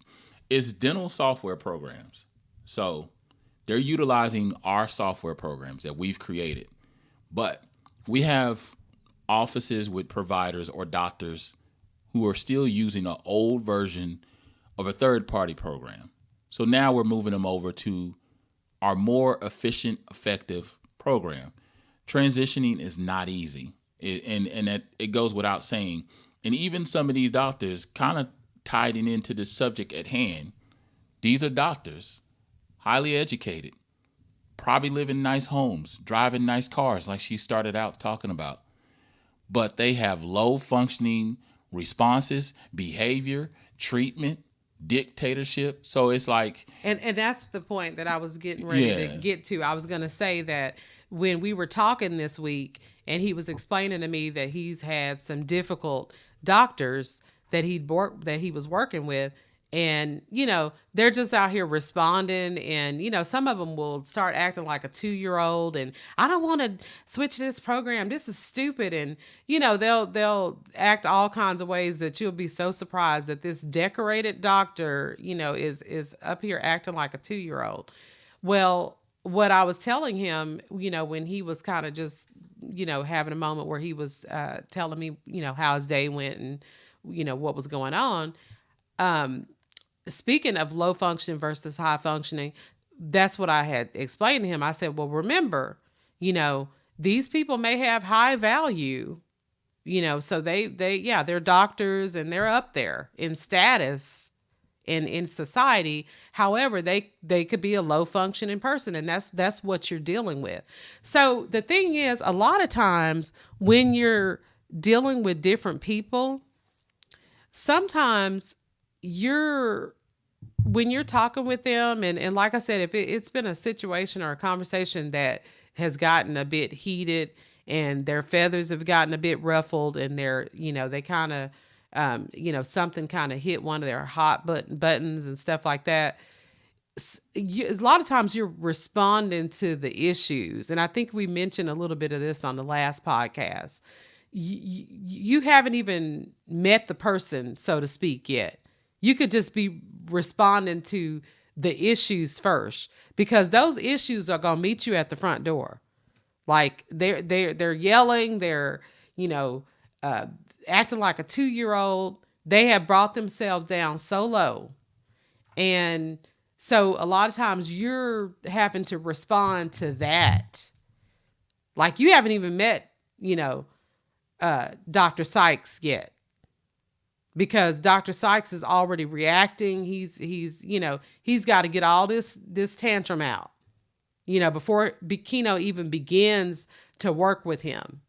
dental software programs. So they're utilizing our software programs that we've created, but we have offices with providers or doctors who are still using an old version of a third party program. So now we're moving them over to our more efficient, effective program. Transitioning is not easy. And that it goes without saying. And even some of these doctors kind of tied into the subject at hand. These are doctors, highly educated, probably live in nice homes, driving nice cars like she started out talking about. But they have low functioning responses, behavior, treatment, dictatorship. So it's like, and that's the point that I was getting ready to get to. I was going to say that when we were talking this week and he was explaining to me that he's had some difficult doctors that he was working with, and they're just out here responding, and some of them will start acting like a 2-year-old, and I don't want to switch this program, this is stupid, and they'll act all kinds of ways that you'll be so surprised that this decorated doctor is up here acting like a 2-year-old. Well, what I was telling him, when he was kind of just having a moment where he was telling me how his day went and what was going on, speaking of low function versus high functioning, that's what I had explained to him. I said, well, remember, these people may have high value, so they're doctors and they're up there in status in society. However, they could be a low functioning person, and that's what you're dealing with. So the thing is, a lot of times when you're dealing with different people, sometimes when you're talking with them, and like I said, if it's been a situation or a conversation that has gotten a bit heated and their feathers have gotten a bit ruffled, and they kind of something kind of hit one of their hot buttons and stuff like that, a lot of times you're responding to the issues. And I think we mentioned a little bit of this on the last podcast. You haven't even met the person, so to speak, yet. You could just be responding to the issues first, because those issues are going to meet you at the front door. Like they're yelling, they're acting like a 2-year-old. They have brought themselves down so low, and so a lot of times you're having to respond to that. Like you haven't even met Dr. Sykes yet, because Dr. Sykes is already reacting. He's got to get all this tantrum out, before Keno even begins to work with him.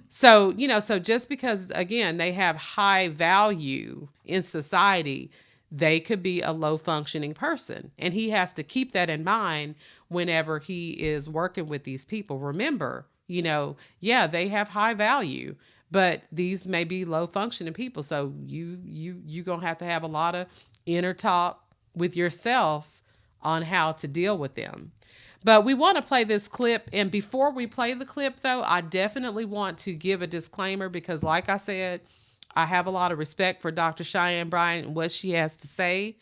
So, so just because, again, they have high value in society, they could be a low functioning person. And he has to keep that in mind whenever he is working with these people. Remember, they have high value, but these may be low functioning people. So you're going to have a lot of inner talk with yourself on how to deal with them. But we want to play this clip. And before we play the clip, though, I definitely want to give a disclaimer, because like I said, I have a lot of respect for Dr. Cheyenne Bryant and what she has to say.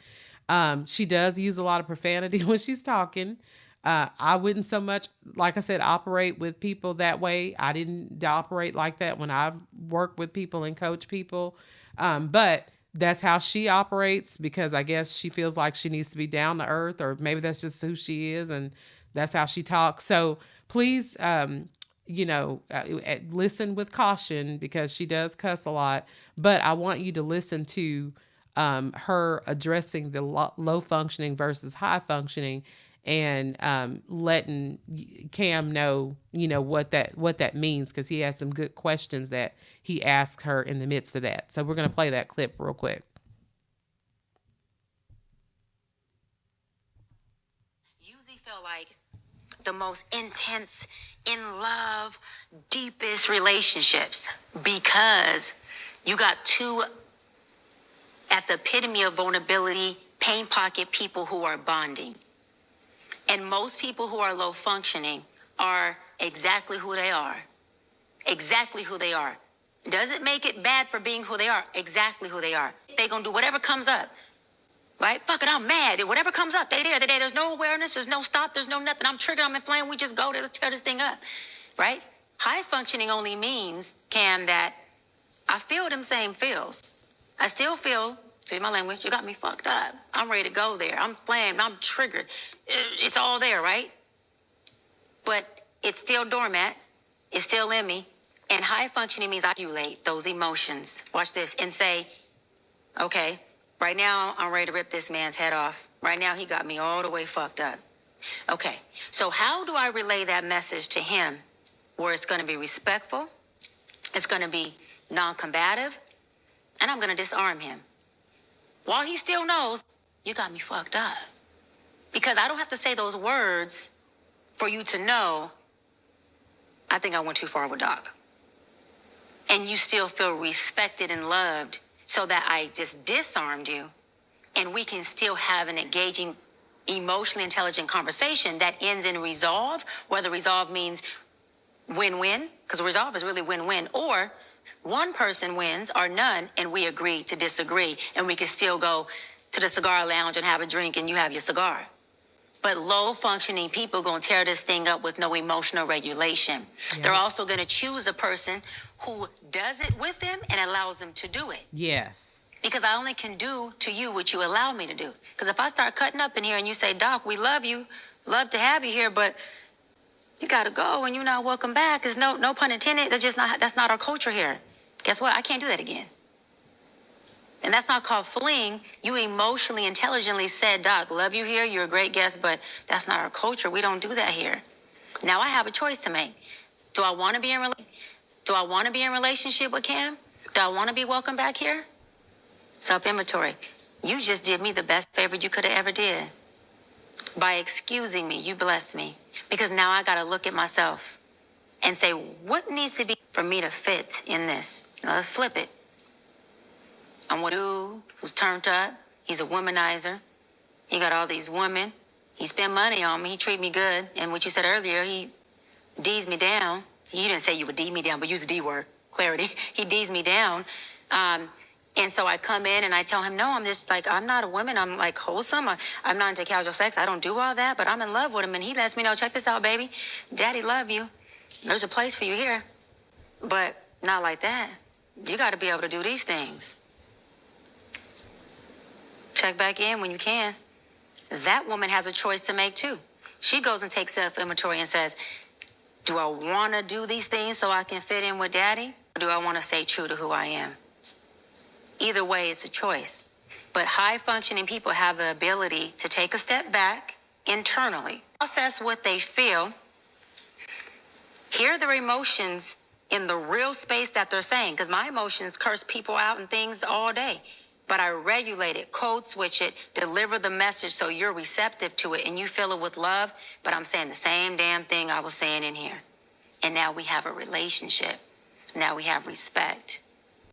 She does use a lot of profanity when she's talking. I wouldn't so much, like I said, operate with people that way. I didn't operate like that when I work with people and coach people. But that's how she operates, because I guess she feels like she needs to be down to earth, or maybe that's just who she is and that's how she talks. So please, listen with caution, because she does cuss a lot. But I want you to listen to her addressing the low functioning versus high functioning, and letting Cam know, what that means, because he had some good questions that he asked her in the midst of that. So we're going to play that clip real quick. the most intense, in love, deepest relationships because you got two at the epitome of vulnerability, pain pocket people who are bonding. And most people who are low functioning are exactly who they are. Exactly who they are. Doesn't make it bad for being who they are. Exactly who they are. They're going to do whatever comes up. Right? Fuck it, I'm mad. Whatever comes up, they there. There's no awareness. There's no stop. There's no nothing. I'm triggered. I'm inflamed. We just go to tear this thing up. Right? High functioning only means, Cam, that I feel them same feels. I still feel, see my language, you got me fucked up. I'm ready to go there. I'm flamed. I'm triggered. It's all there, right? But it's still dormant. It's still in me. And high functioning means I regulate those emotions. Watch this and say, okay, right now I'm ready to rip this man's head off. Right now he got me all the way fucked up. Okay, so how do I relay that message to him where it's going to be respectful, it's going to be non-combative, and I'm going to disarm him while he still knows you got me fucked up? Because I don't have to say those words for you to know I think I went too far with Doc. And you still feel respected and loved so that I just disarmed you and we can still have an engaging, emotionally intelligent conversation that ends in resolve, whether resolve means win-win, because resolve is really win-win, or one person wins or none and we agree to disagree and we can still go to the cigar lounge and have a drink and you have your cigar. But low-functioning people going to tear this thing up with no emotional regulation. Yeah. They're also going to choose a person who does it with them and allows them to do it. Yes. Because I only can do to you what you allow me to do. Because if I start cutting up in here and you say, Doc, we love you, love to have you here, but you got to go and you're not welcome back. Because no pun intended, that's not our culture here. Guess what? I can't do that again. And that's not called fleeing. You emotionally, intelligently said, Doc, love you here. You're a great guest, but that's not our culture. We don't do that here. Now I have a choice to make. Do I want to be in relationship with Cam? Do I want to be welcome back here? Self-inventory. You just did me the best favor you could have ever did. By excusing me, you blessed me. Because now I got to look at myself and say, what needs to be for me to fit in this? Now let's flip it. I'm a dude who's turned up. He's a womanizer. He got all these women. He spent money on me. He treat me good. And what you said earlier, he D's me down. You didn't say you would D me down, but use the D word, clarity. He D's me down. And so I come in and I tell him, no, I'm not a woman. I'm like wholesome. I'm not into casual sex. I don't do all that, but I'm in love with him. And he lets me know, check this out, baby. Daddy love you. There's a place for you here. But not like that. You got to be able to do these things. Check back in when you can. That woman has a choice to make too. She goes and takes self-inventory and says, do I want to do these things so I can fit in with daddy? Or do I want to stay true to who I am? Either way, it's a choice. But high-functioning people have the ability to take a step back internally, process what they feel, hear their emotions in the real space that they're saying, because my emotions curse people out and things all day. But I regulate it, code switch it, deliver the message so you're receptive to it and you feel it with love, but I'm saying the same damn thing I was saying in here. And now we have a relationship. Now we have respect.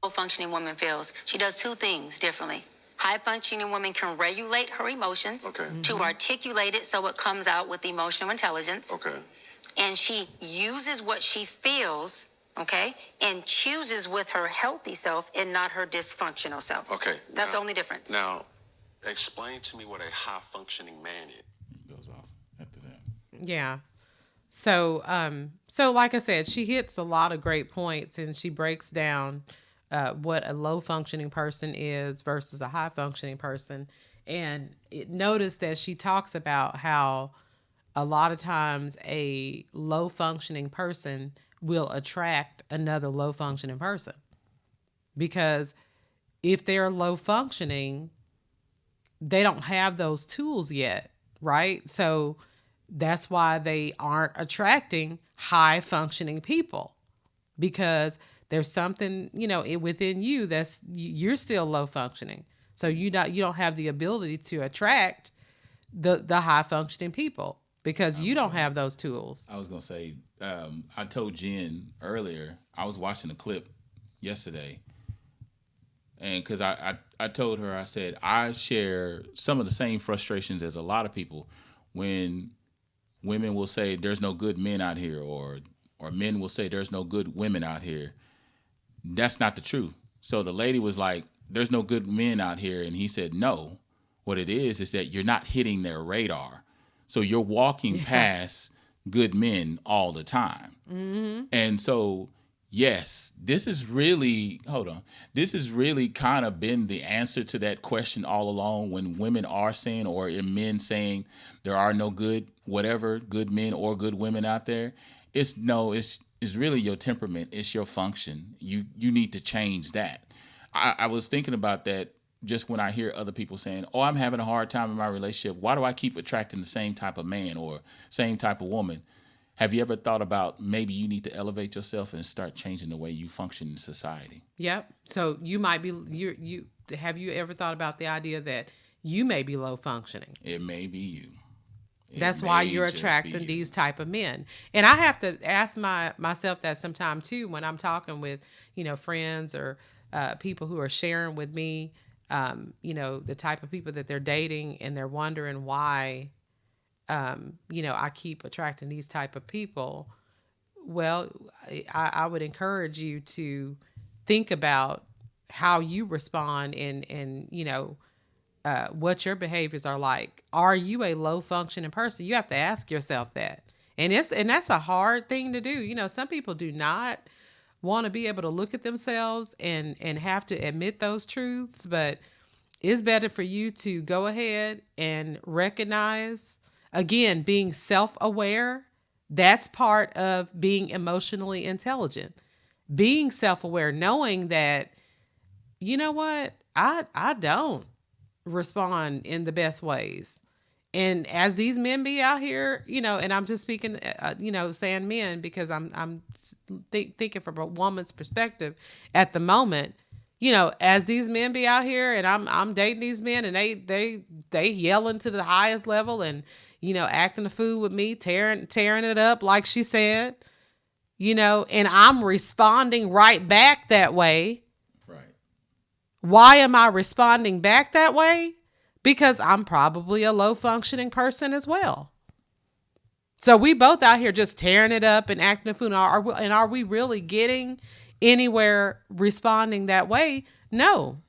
Low-functioning woman feels she does two things differently. High-functioning woman can regulate her emotions to articulate it so it comes out with emotional intelligence. Okay. And she uses what she feels, and chooses with her healthy self and not her dysfunctional self. Okay. That's the only difference. Now, explain to me what a high-functioning man is. It goes off after that. Yeah. So like I said, she hits a lot of great points and she breaks down what a low-functioning person is versus a high-functioning person. And notice that she talks about how a lot of times a low-functioning person will attract another low-functioning person. Because if they're low-functioning, they don't have those tools yet, right? So that's why they aren't attracting high-functioning people. Because there's something, within you you're still low-functioning. So you don't have the ability to attract the high-functioning people. because you don't have those tools. I was gonna say, I told Jen earlier. I was watching a clip yesterday, and because I told her, I said I share some of the same frustrations as a lot of people when women will say there's no good men out here, or men will say there's no good women out here. That's not the truth. So the lady was like, there's no good men out here, and he said no. What it is that you're not hitting their radar. So you're walking past good men all the time. Mm-hmm. And so, yes, this is really kind of been the answer to that question all along, when women are saying, or in men saying, there are no good men or good women out there. It's really your temperament. It's your function. You need to change that. I was thinking about that just when I hear other people saying, oh, I'm having a hard time in my relationship. Why do I keep attracting the same type of man or same type of woman? Have you ever thought about maybe you need to elevate yourself and start changing the way you function in society? Yep. So you might be, have you ever thought about the idea that you may be low functioning? It may be you. That's why you're attracting these type of men. And I have to ask myself that sometime too, when I'm talking with, friends or people who are sharing with me, the type of people that they're dating, and they're wondering why, I keep attracting these type of people. Well, I would encourage you to think about how you respond and what your behaviors are like. Are you a low functioning person? You have to ask yourself that. And that's a hard thing to do. Some people do not want to be able to look at themselves and have to admit those truths, but it's better for you to go ahead and recognize, again, being self-aware. That's part of being emotionally intelligent. Being self-aware, knowing that, you know what, I don't respond in the best ways. And as these men be out here, and I'm just speaking, saying men, because I'm thinking from a woman's perspective at the moment, as these men be out here, and I'm dating these men, and they yelling to the highest level, and acting a fool with me, tearing it up, like she said, and I'm responding right back that way. Right. Why am I responding back that way? Because I'm probably a low functioning person as well. So we both out here just tearing it up and acting a fool. Are we really getting anywhere responding that way? No,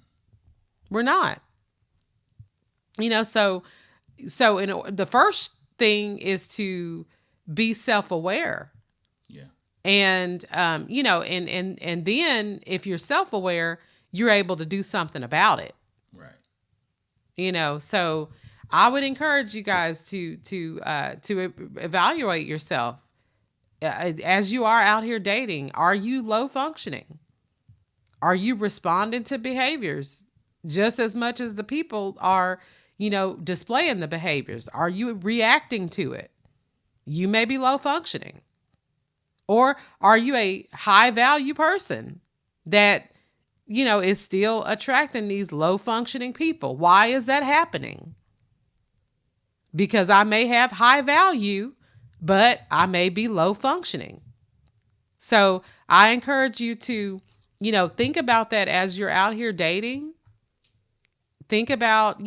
we're not. So the first thing is to be self-aware. Yeah. And, and then if you're self-aware, you're able to do something about it. Right. So I would encourage you guys to evaluate yourself as you are out here dating. Are you low functioning? Are you responding to behaviors just as much as the people are, displaying the behaviors? Are you reacting to it? You may be low functioning. Or are you a high value person that, is still attracting these low functioning people? Why is that happening? Because I may have high value, but I may be low functioning. So I encourage you to, think about that as you're out here dating. Think about,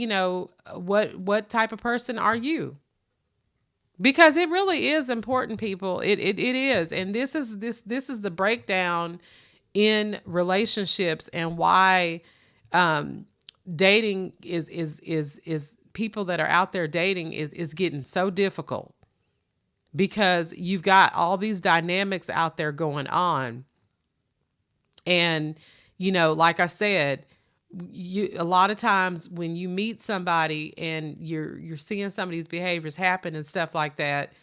what type of person are you? Because it really is important, people. It is. And this is the breakdown in relationships, and why dating is people that are out there dating is getting so difficult, because you've got all these dynamics out there going on. And, like I said, a lot of times when you meet somebody and you're seeing some of these behaviors happen and stuff like that,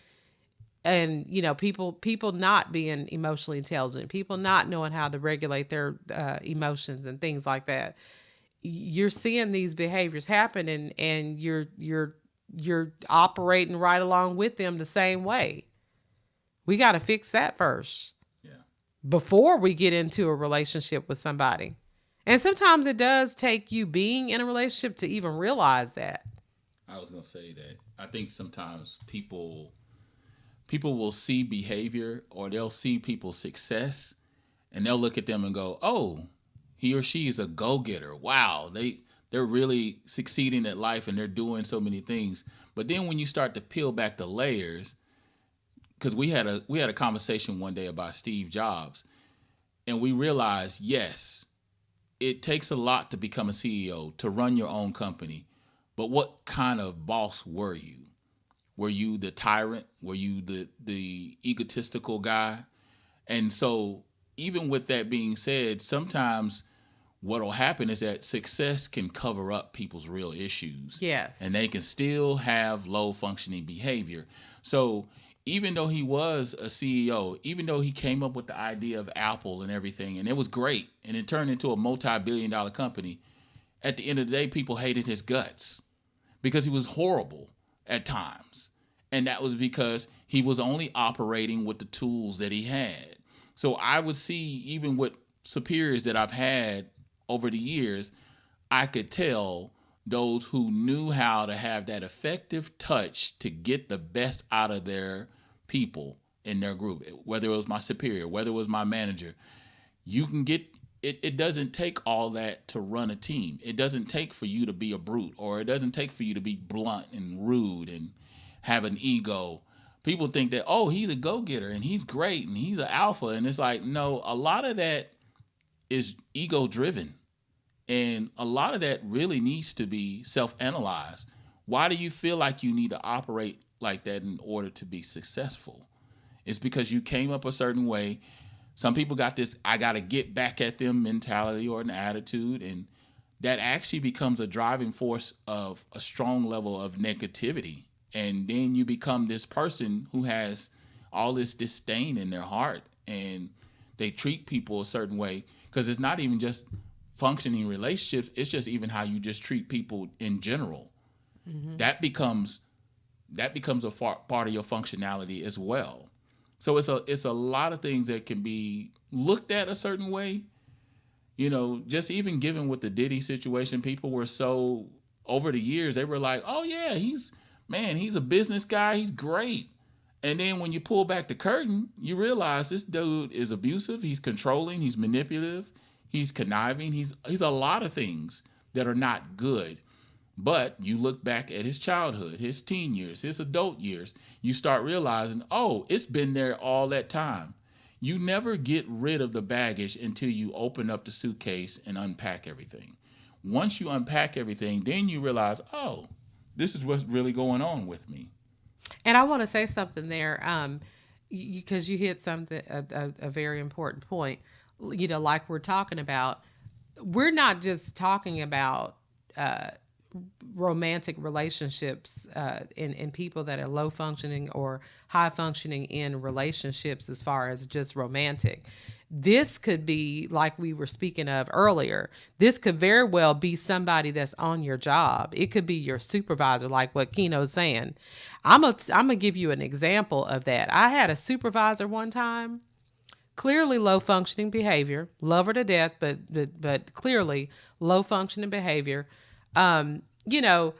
and people not being emotionally intelligent, people not knowing how to regulate their emotions and things like that, you're seeing these behaviors happen, and you're operating right along with them the same way. We got to fix that first. Yeah. Before we get into a relationship with somebody. And sometimes it does take you being in a relationship to even realize that. I was gonna say that I think sometimes people will see behavior or they'll see people's success and they'll look at them and go, "Oh, he or she is a go-getter. Wow, they're really succeeding at life and they're doing so many things." But then when you start to peel back the layers, because we had a conversation one day about Steve Jobs, and we realized, yes, it takes a lot to become a CEO, to run your own company. But what kind of boss were you? Were you the tyrant? Were you the egotistical guy? And so, even with that being said, sometimes what will happen is that success can cover up people's real issues. Yes. And they can still have low functioning behavior. So, even though he was a CEO, even though he came up with the idea of Apple and everything, and it was great, and it turned into a multi-billion-dollar company, at the end of the day, people hated his guts because he was horrible at times. And that was because he was only operating with the tools that he had. So I would see, even with superiors that I've had over the years, I could tell those who knew how to have that effective touch to get the best out of their people in their group, whether it was my superior, whether it was my manager. You can get it. It doesn't take all that to run a team. It doesn't take for you to be a brute, or it doesn't take for you to be blunt and rude and have an ego. People think that, oh, he's a go-getter and he's great and he's an alpha. And it's like, no, a lot of that is ego driven. And a lot of that really needs to be self-analyzed. Why do you feel like you need to operate like that in order to be successful? It's because you came up a certain way. Some people got this, I got to get back at them mentality or an attitude. And that actually becomes a driving force of a strong level of negativity. And then you become this person who has all this disdain in their heart, and they treat people a certain way, because it's not even just functioning relationships. It's just even how you just treat people in general. Mm-hmm. That becomes a part of your functionality as well. So it's a lot of things that can be looked at a certain way. You know, just even given with the Diddy situation, people were so, over the years, they were like, oh yeah, he's a business guy. He's great. And then when you pull back the curtain, you realize this dude is abusive. He's controlling. He's manipulative. He's conniving. He's a lot of things that are not good. But you look back at his childhood, his teen years, his adult years, you start realizing, oh, it's been there all that time. You never get rid of the baggage until you open up the suitcase and unpack everything. Once you unpack everything, then you realize, oh, this is what's really going on with me. And I want to say something there, because you hit something, a very important point. You know, like we're talking about, we're not just talking about romantic relationships in people that are low functioning or high functioning in relationships as far as just romantic. This could be, like we were speaking of earlier, this could very well be somebody that's on your job. It could be your supervisor, like what Keno's saying. I'm gonna give you an example of that. I had a supervisor one time, clearly low functioning behavior, love her to death, but clearly low functioning behavior. You know,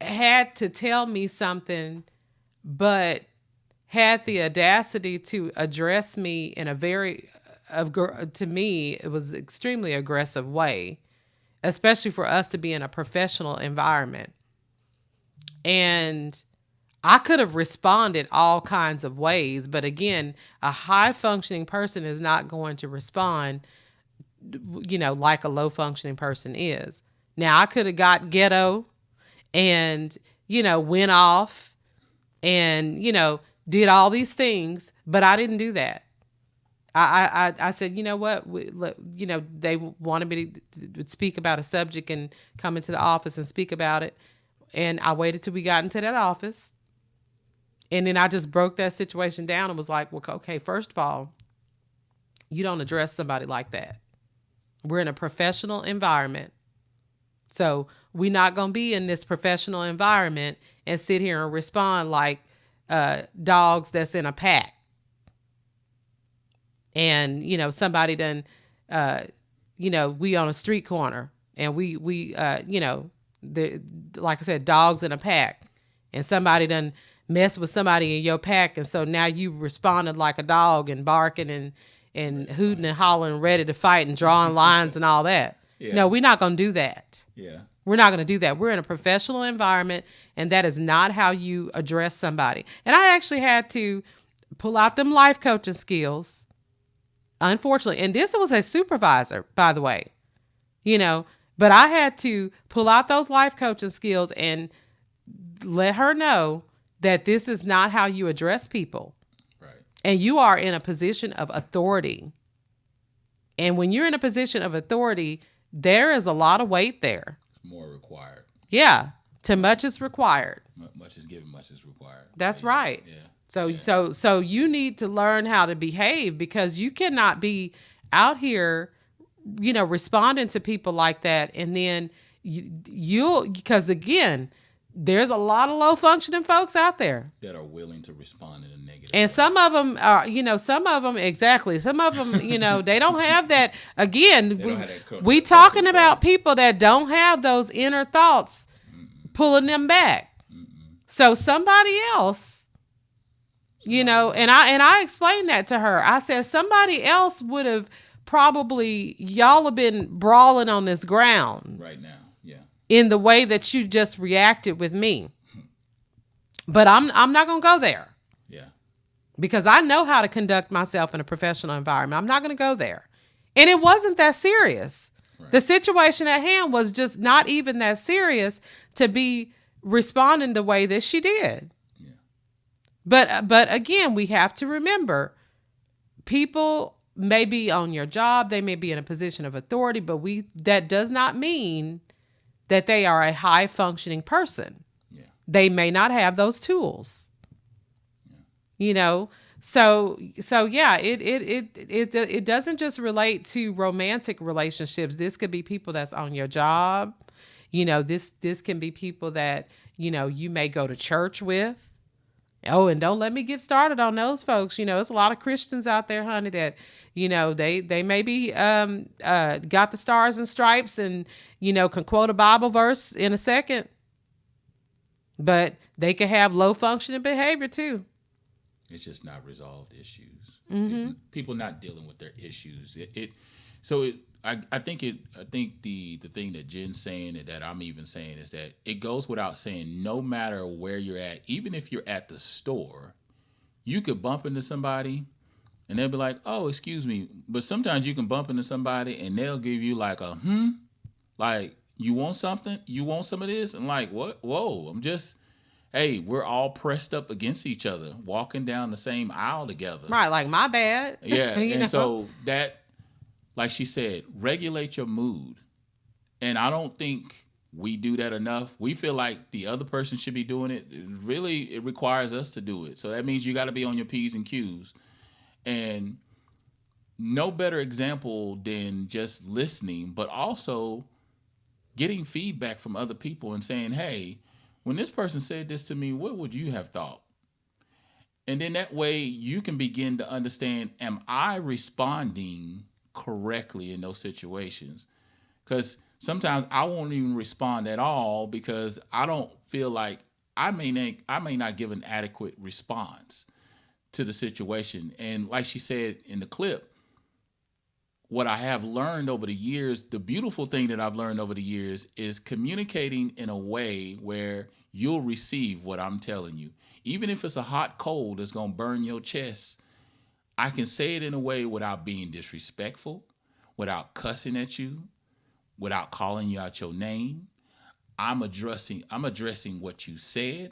had to tell me something, but had the audacity to address me in a very, to me, it was extremely aggressive way, especially for us to be in a professional environment. And I could have responded all kinds of ways, but again, a high functioning person is not going to respond, you know, like a low functioning person is. Now, I could have got ghetto and, you know, went off and, you know, did all these things, but I didn't do that. I said, you know what, you know, they wanted me to speak about a subject and come into the office and speak about it. And I waited till we got into that office. And then I just broke that situation down and was like, well, okay, first of all, you don't address somebody like that. We're in a professional environment. So we're not going to be in this professional environment and sit here and respond like dogs that's in a pack. And, you know, somebody done, you know, we on a street corner and we you know, like I said, dogs in a pack, and somebody done mess with somebody in your pack, and so now you responded like a dog and barking and hooting and hollering, ready to fight and drawing lines and all that. Yeah. No, we're not going to do that. Yeah. We're not going to do that. We're in a professional environment, and that is not how you address somebody. And I actually had to pull out them life coaching skills, unfortunately. And this was a supervisor, by the way, but I had to pull out those life coaching skills and let her know that this is not how you address people. Right. And you are in a position of authority. And when you're in a position of authority, there is a lot of weight there. More required. Yeah. Too much is required. Much is given, much is required. That's right. Yeah. So you need to learn how to behave, because you cannot be out here, responding to people like that. And then because again, there's a lot of low functioning folks out there that are willing to respond in a negative and way. some of them are, exactly. Some of them, they don't have that. Again, we talking about people that don't have those inner thoughts pulling them back. So somebody else, and I explained that to her. I said, somebody else would have probably, y'all have been brawling on this ground right now. Yeah. In the way that you just reacted with me. But I'm not going to go there. Yeah. Because I know how to conduct myself in a professional environment. I'm not going to go there. And it wasn't that serious. Right. The situation at hand was just not even that serious to be responding the way that she did. Yeah. But again, we have to remember, people may be on your job, they may be in a position of authority, but that does not mean that they are a high functioning person. Yeah. They may not have those tools. Yeah. So yeah, it doesn't just relate to romantic relationships. This could be people that's on your job. This can be people that, you may go to church with. Oh, and don't let me get started on those folks. It's a lot of Christians out there, honey, that, they maybe got the stars and stripes and, can quote a Bible verse in a second. But they could have low functioning behavior too. It's just not resolved issues. Mm-hmm. People not dealing with their issues. I think the thing that Jen's saying and that I'm even saying is that it goes without saying, no matter where you're at, even if you're at the store, you could bump into somebody and they'll be like, oh, excuse me. But sometimes you can bump into somebody and they'll give you like a, like, you want something? You want some of this? And like, what? Whoa, hey, we're all pressed up against each other, walking down the same aisle together. Right, like, my bad. Yeah, and so that, like she said, regulate your mood. And I don't think we do that enough. We feel like the other person should be doing it. It requires us to do it. So that means you got to be on your P's and Q's. And no better example than just listening, but also getting feedback from other people and saying, hey, when this person said this to me, what would you have thought? And then that way you can begin to understand, am I responding correctly in those situations? Because sometimes I won't even respond at all because I don't feel like I may not give an adequate response to the situation. And like she said in the clip, what I have learned over the years, the beautiful thing that I've learned over the years is communicating in a way where you'll receive what I'm telling you. Even if it's a hot cold that's going to burn your chest, I can say it in a way without being disrespectful, without cussing at you, without calling you out your name. I'm addressing what you said,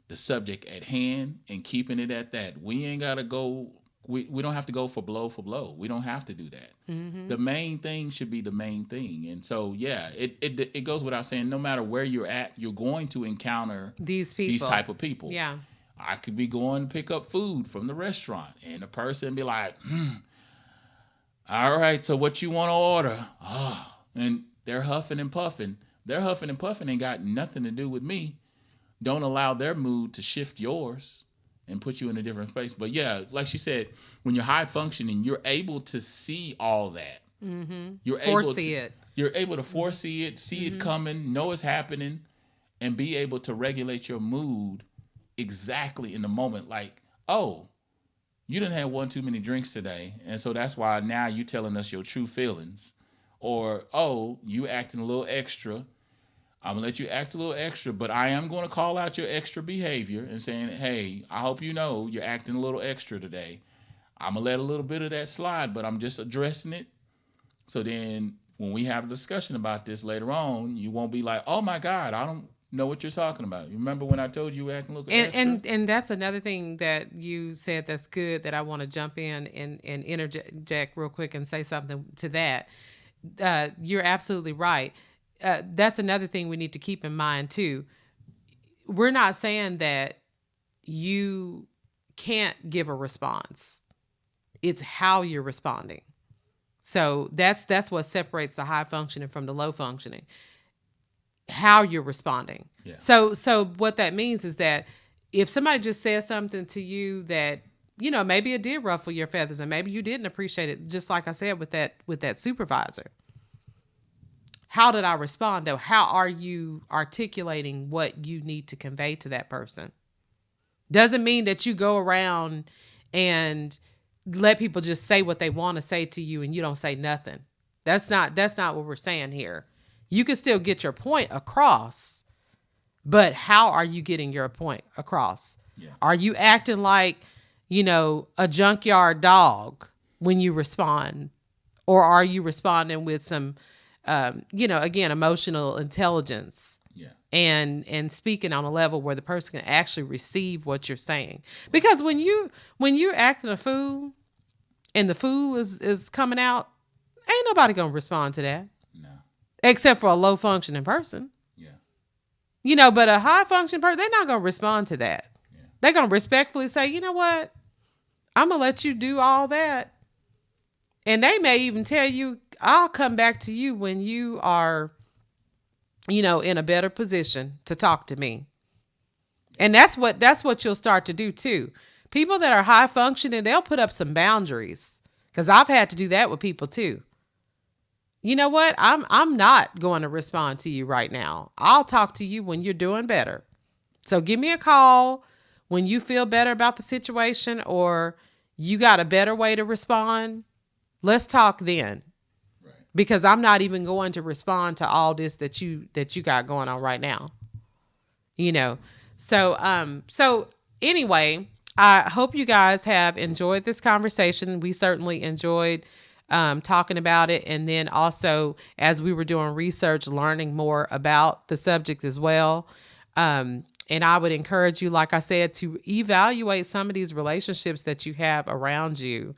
the subject at hand, and keeping it at that. We ain't got to go. We don't have to go for blow. We don't have to do that. Mm-hmm. The main thing should be the main thing. And so, yeah, it goes without saying, no matter where you're at, you're going to encounter these type of people. Yeah. I could be going to pick up food from the restaurant and the person be like, all right, so what you want to order? Oh, and they're huffing and puffing. Their huffing and puffing ain't got nothing to do with me. Don't allow their mood to shift yours and put you in a different space. But yeah, like she said, when you're high functioning, you're able to see all that. You're Foresee it. You're able to foresee it, see it coming, know it's happening, and be able to regulate your mood exactly in the moment. Like, oh, you didn't have one too many drinks today, and so that's why now you telling us your true feelings. Or, oh, you acting a little extra. I'm gonna let you act a little extra, but I am going to call out your extra behavior and saying, hey, I hope you know you're acting a little extra today. I'm gonna let a little bit of that slide, but I'm just addressing it. So then when we have a discussion about this later on, you won't be like, oh my God, I don't know what you're talking about. You remember when I told you acting a little extra? And that's another thing that you said that's good that I want to jump in and interject real quick and say something to that. You're absolutely right. That's another thing we need to keep in mind too. We're not saying that you can't give a response. It's how you're responding. So that's what separates the high functioning from the low functioning. How you're responding. Yeah. So what that means is that if somebody just says something to you that, maybe it did ruffle your feathers and maybe you didn't appreciate it, just like I said with that supervisor. How did I respond though? How are you articulating what you need to convey to that person? Doesn't mean that you go around and let people just say what they want to say to you and you don't say nothing. That's not what we're saying here. You can still get your point across, but how are you getting your point across? Yeah. Are you acting like, a junkyard dog when you respond? Or are you responding with some, again, emotional intelligence? Yeah. And speaking on a level where the person can actually receive what you're saying. Because when you're acting a fool and the fool is coming out, ain't nobody gonna respond to that. No. Except for a low functioning person. Yeah. But a high functioning person, they're not gonna respond to that. Yeah. They're gonna respectfully say, you know what? I'm gonna let you do all that. And they may even tell you, I'll come back to you when you are, in a better position to talk to me. And that's what you'll start to do too. People that are high functioning, they'll put up some boundaries. Because I've had to do that with people too. You know what? I'm not going to respond to you right now. I'll talk to you when you're doing better. So give me a call when you feel better about the situation or you got a better way to respond. Let's talk then. Right. Because I'm not even going to respond to all this that you got going on right now. So anyway, I hope you guys have enjoyed this conversation. We certainly enjoyed talking about it. And then also, as we were doing research, learning more about the subject as well. And I would encourage you, like I said, to evaluate some of these relationships that you have around you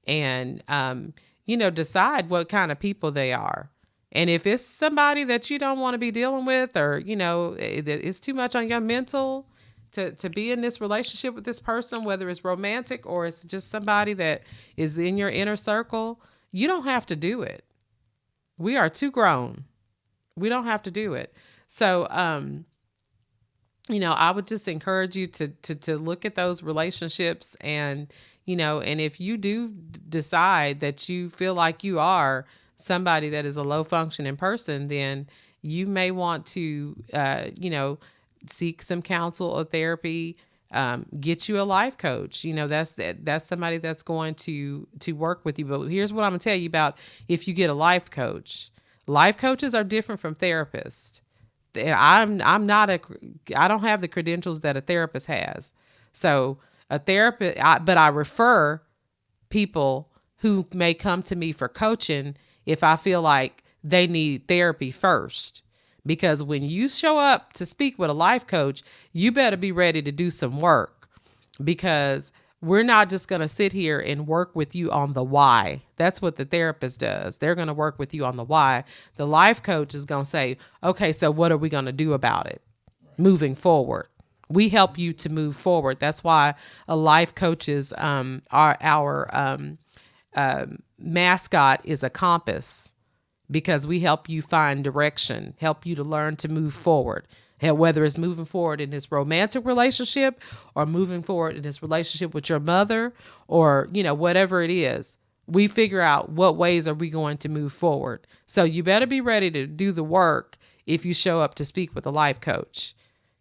and, decide what kind of people they are. And if it's somebody that you don't want to be dealing with or, it's too much on your mental to be in this relationship with this person, whether it's romantic or it's just somebody that is in your inner circle, you don't have to do it. We are too grown. We don't have to do it. So, I would just encourage you to look at those relationships and, and if you do decide that you feel like you are somebody that is a low functioning person, then you may want to, seek some counsel or therapy, get you a life coach. That's somebody that's going to work with you. But here's what I'm gonna tell you about if you get a life coach. Life coaches are different from therapists. I don't have the credentials that a therapist has. So a therapist, but I refer people who may come to me for coaching if I feel like they need therapy first. Because when you show up to speak with a life coach, you better be ready to do some work, because we're not just going to sit here and work with you on the why. That's what the therapist does. They're going to work with you on the why. The life coach is going to say, okay, so what are we going to do about it moving forward? We help you to move forward. That's why a life coach's our mascot is a compass, because we help you find direction, help you to learn to move forward. Whether it's moving forward in this romantic relationship or moving forward in this relationship with your mother or, whatever it is, we figure out what ways are we going to move forward. So you better be ready to do the work if you show up to speak with a life coach.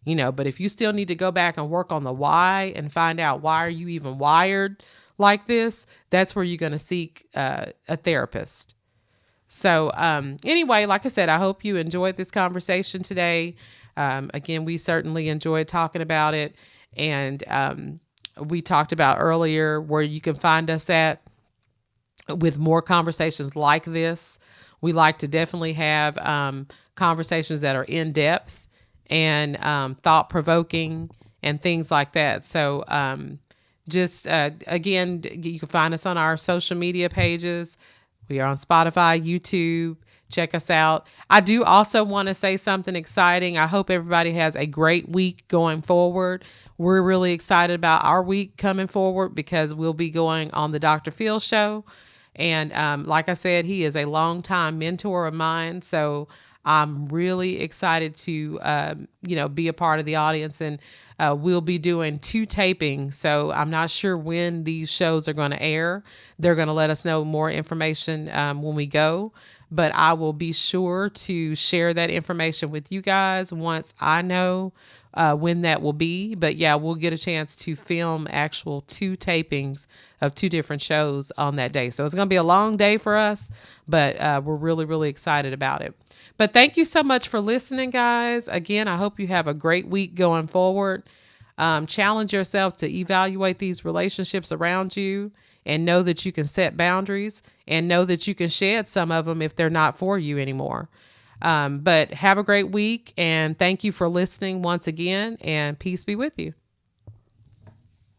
But if you still need to go back and work on the why and find out why are you even wired like this, that's where you're going to seek a therapist. So anyway, like I said, I hope you enjoyed this conversation today. Again, we certainly enjoyed talking about it. And we talked about earlier where you can find us at with more conversations like this. We like to definitely have conversations that are in depth and thought-provoking and things like that. So again, you can find us on our social media pages. We are on Spotify, YouTube. Check us out. I do also want to say something exciting. I hope everybody has a great week going forward. We're really excited about our week coming forward because we'll be going on the Dr. Phil show. And like I said, he is a longtime mentor of mine. So I'm really excited to, be a part of the audience. And we'll be doing 2 tapings. So I'm not sure when these shows are going to air. They're going to let us know more information when we go. But I will be sure to share that information with you guys once I know when that will be. But yeah, we'll get a chance to film actual 2 tapings of 2 different shows on that day. So it's going to be a long day for us, but we're really, really excited about it. But thank you so much for listening, guys. Again, I hope you have a great week going forward. Challenge yourself to evaluate these relationships around you and know that you can set boundaries and know that you can shed some of them if they're not for you anymore. But have a great week, and thank you for listening once again, and peace be with you.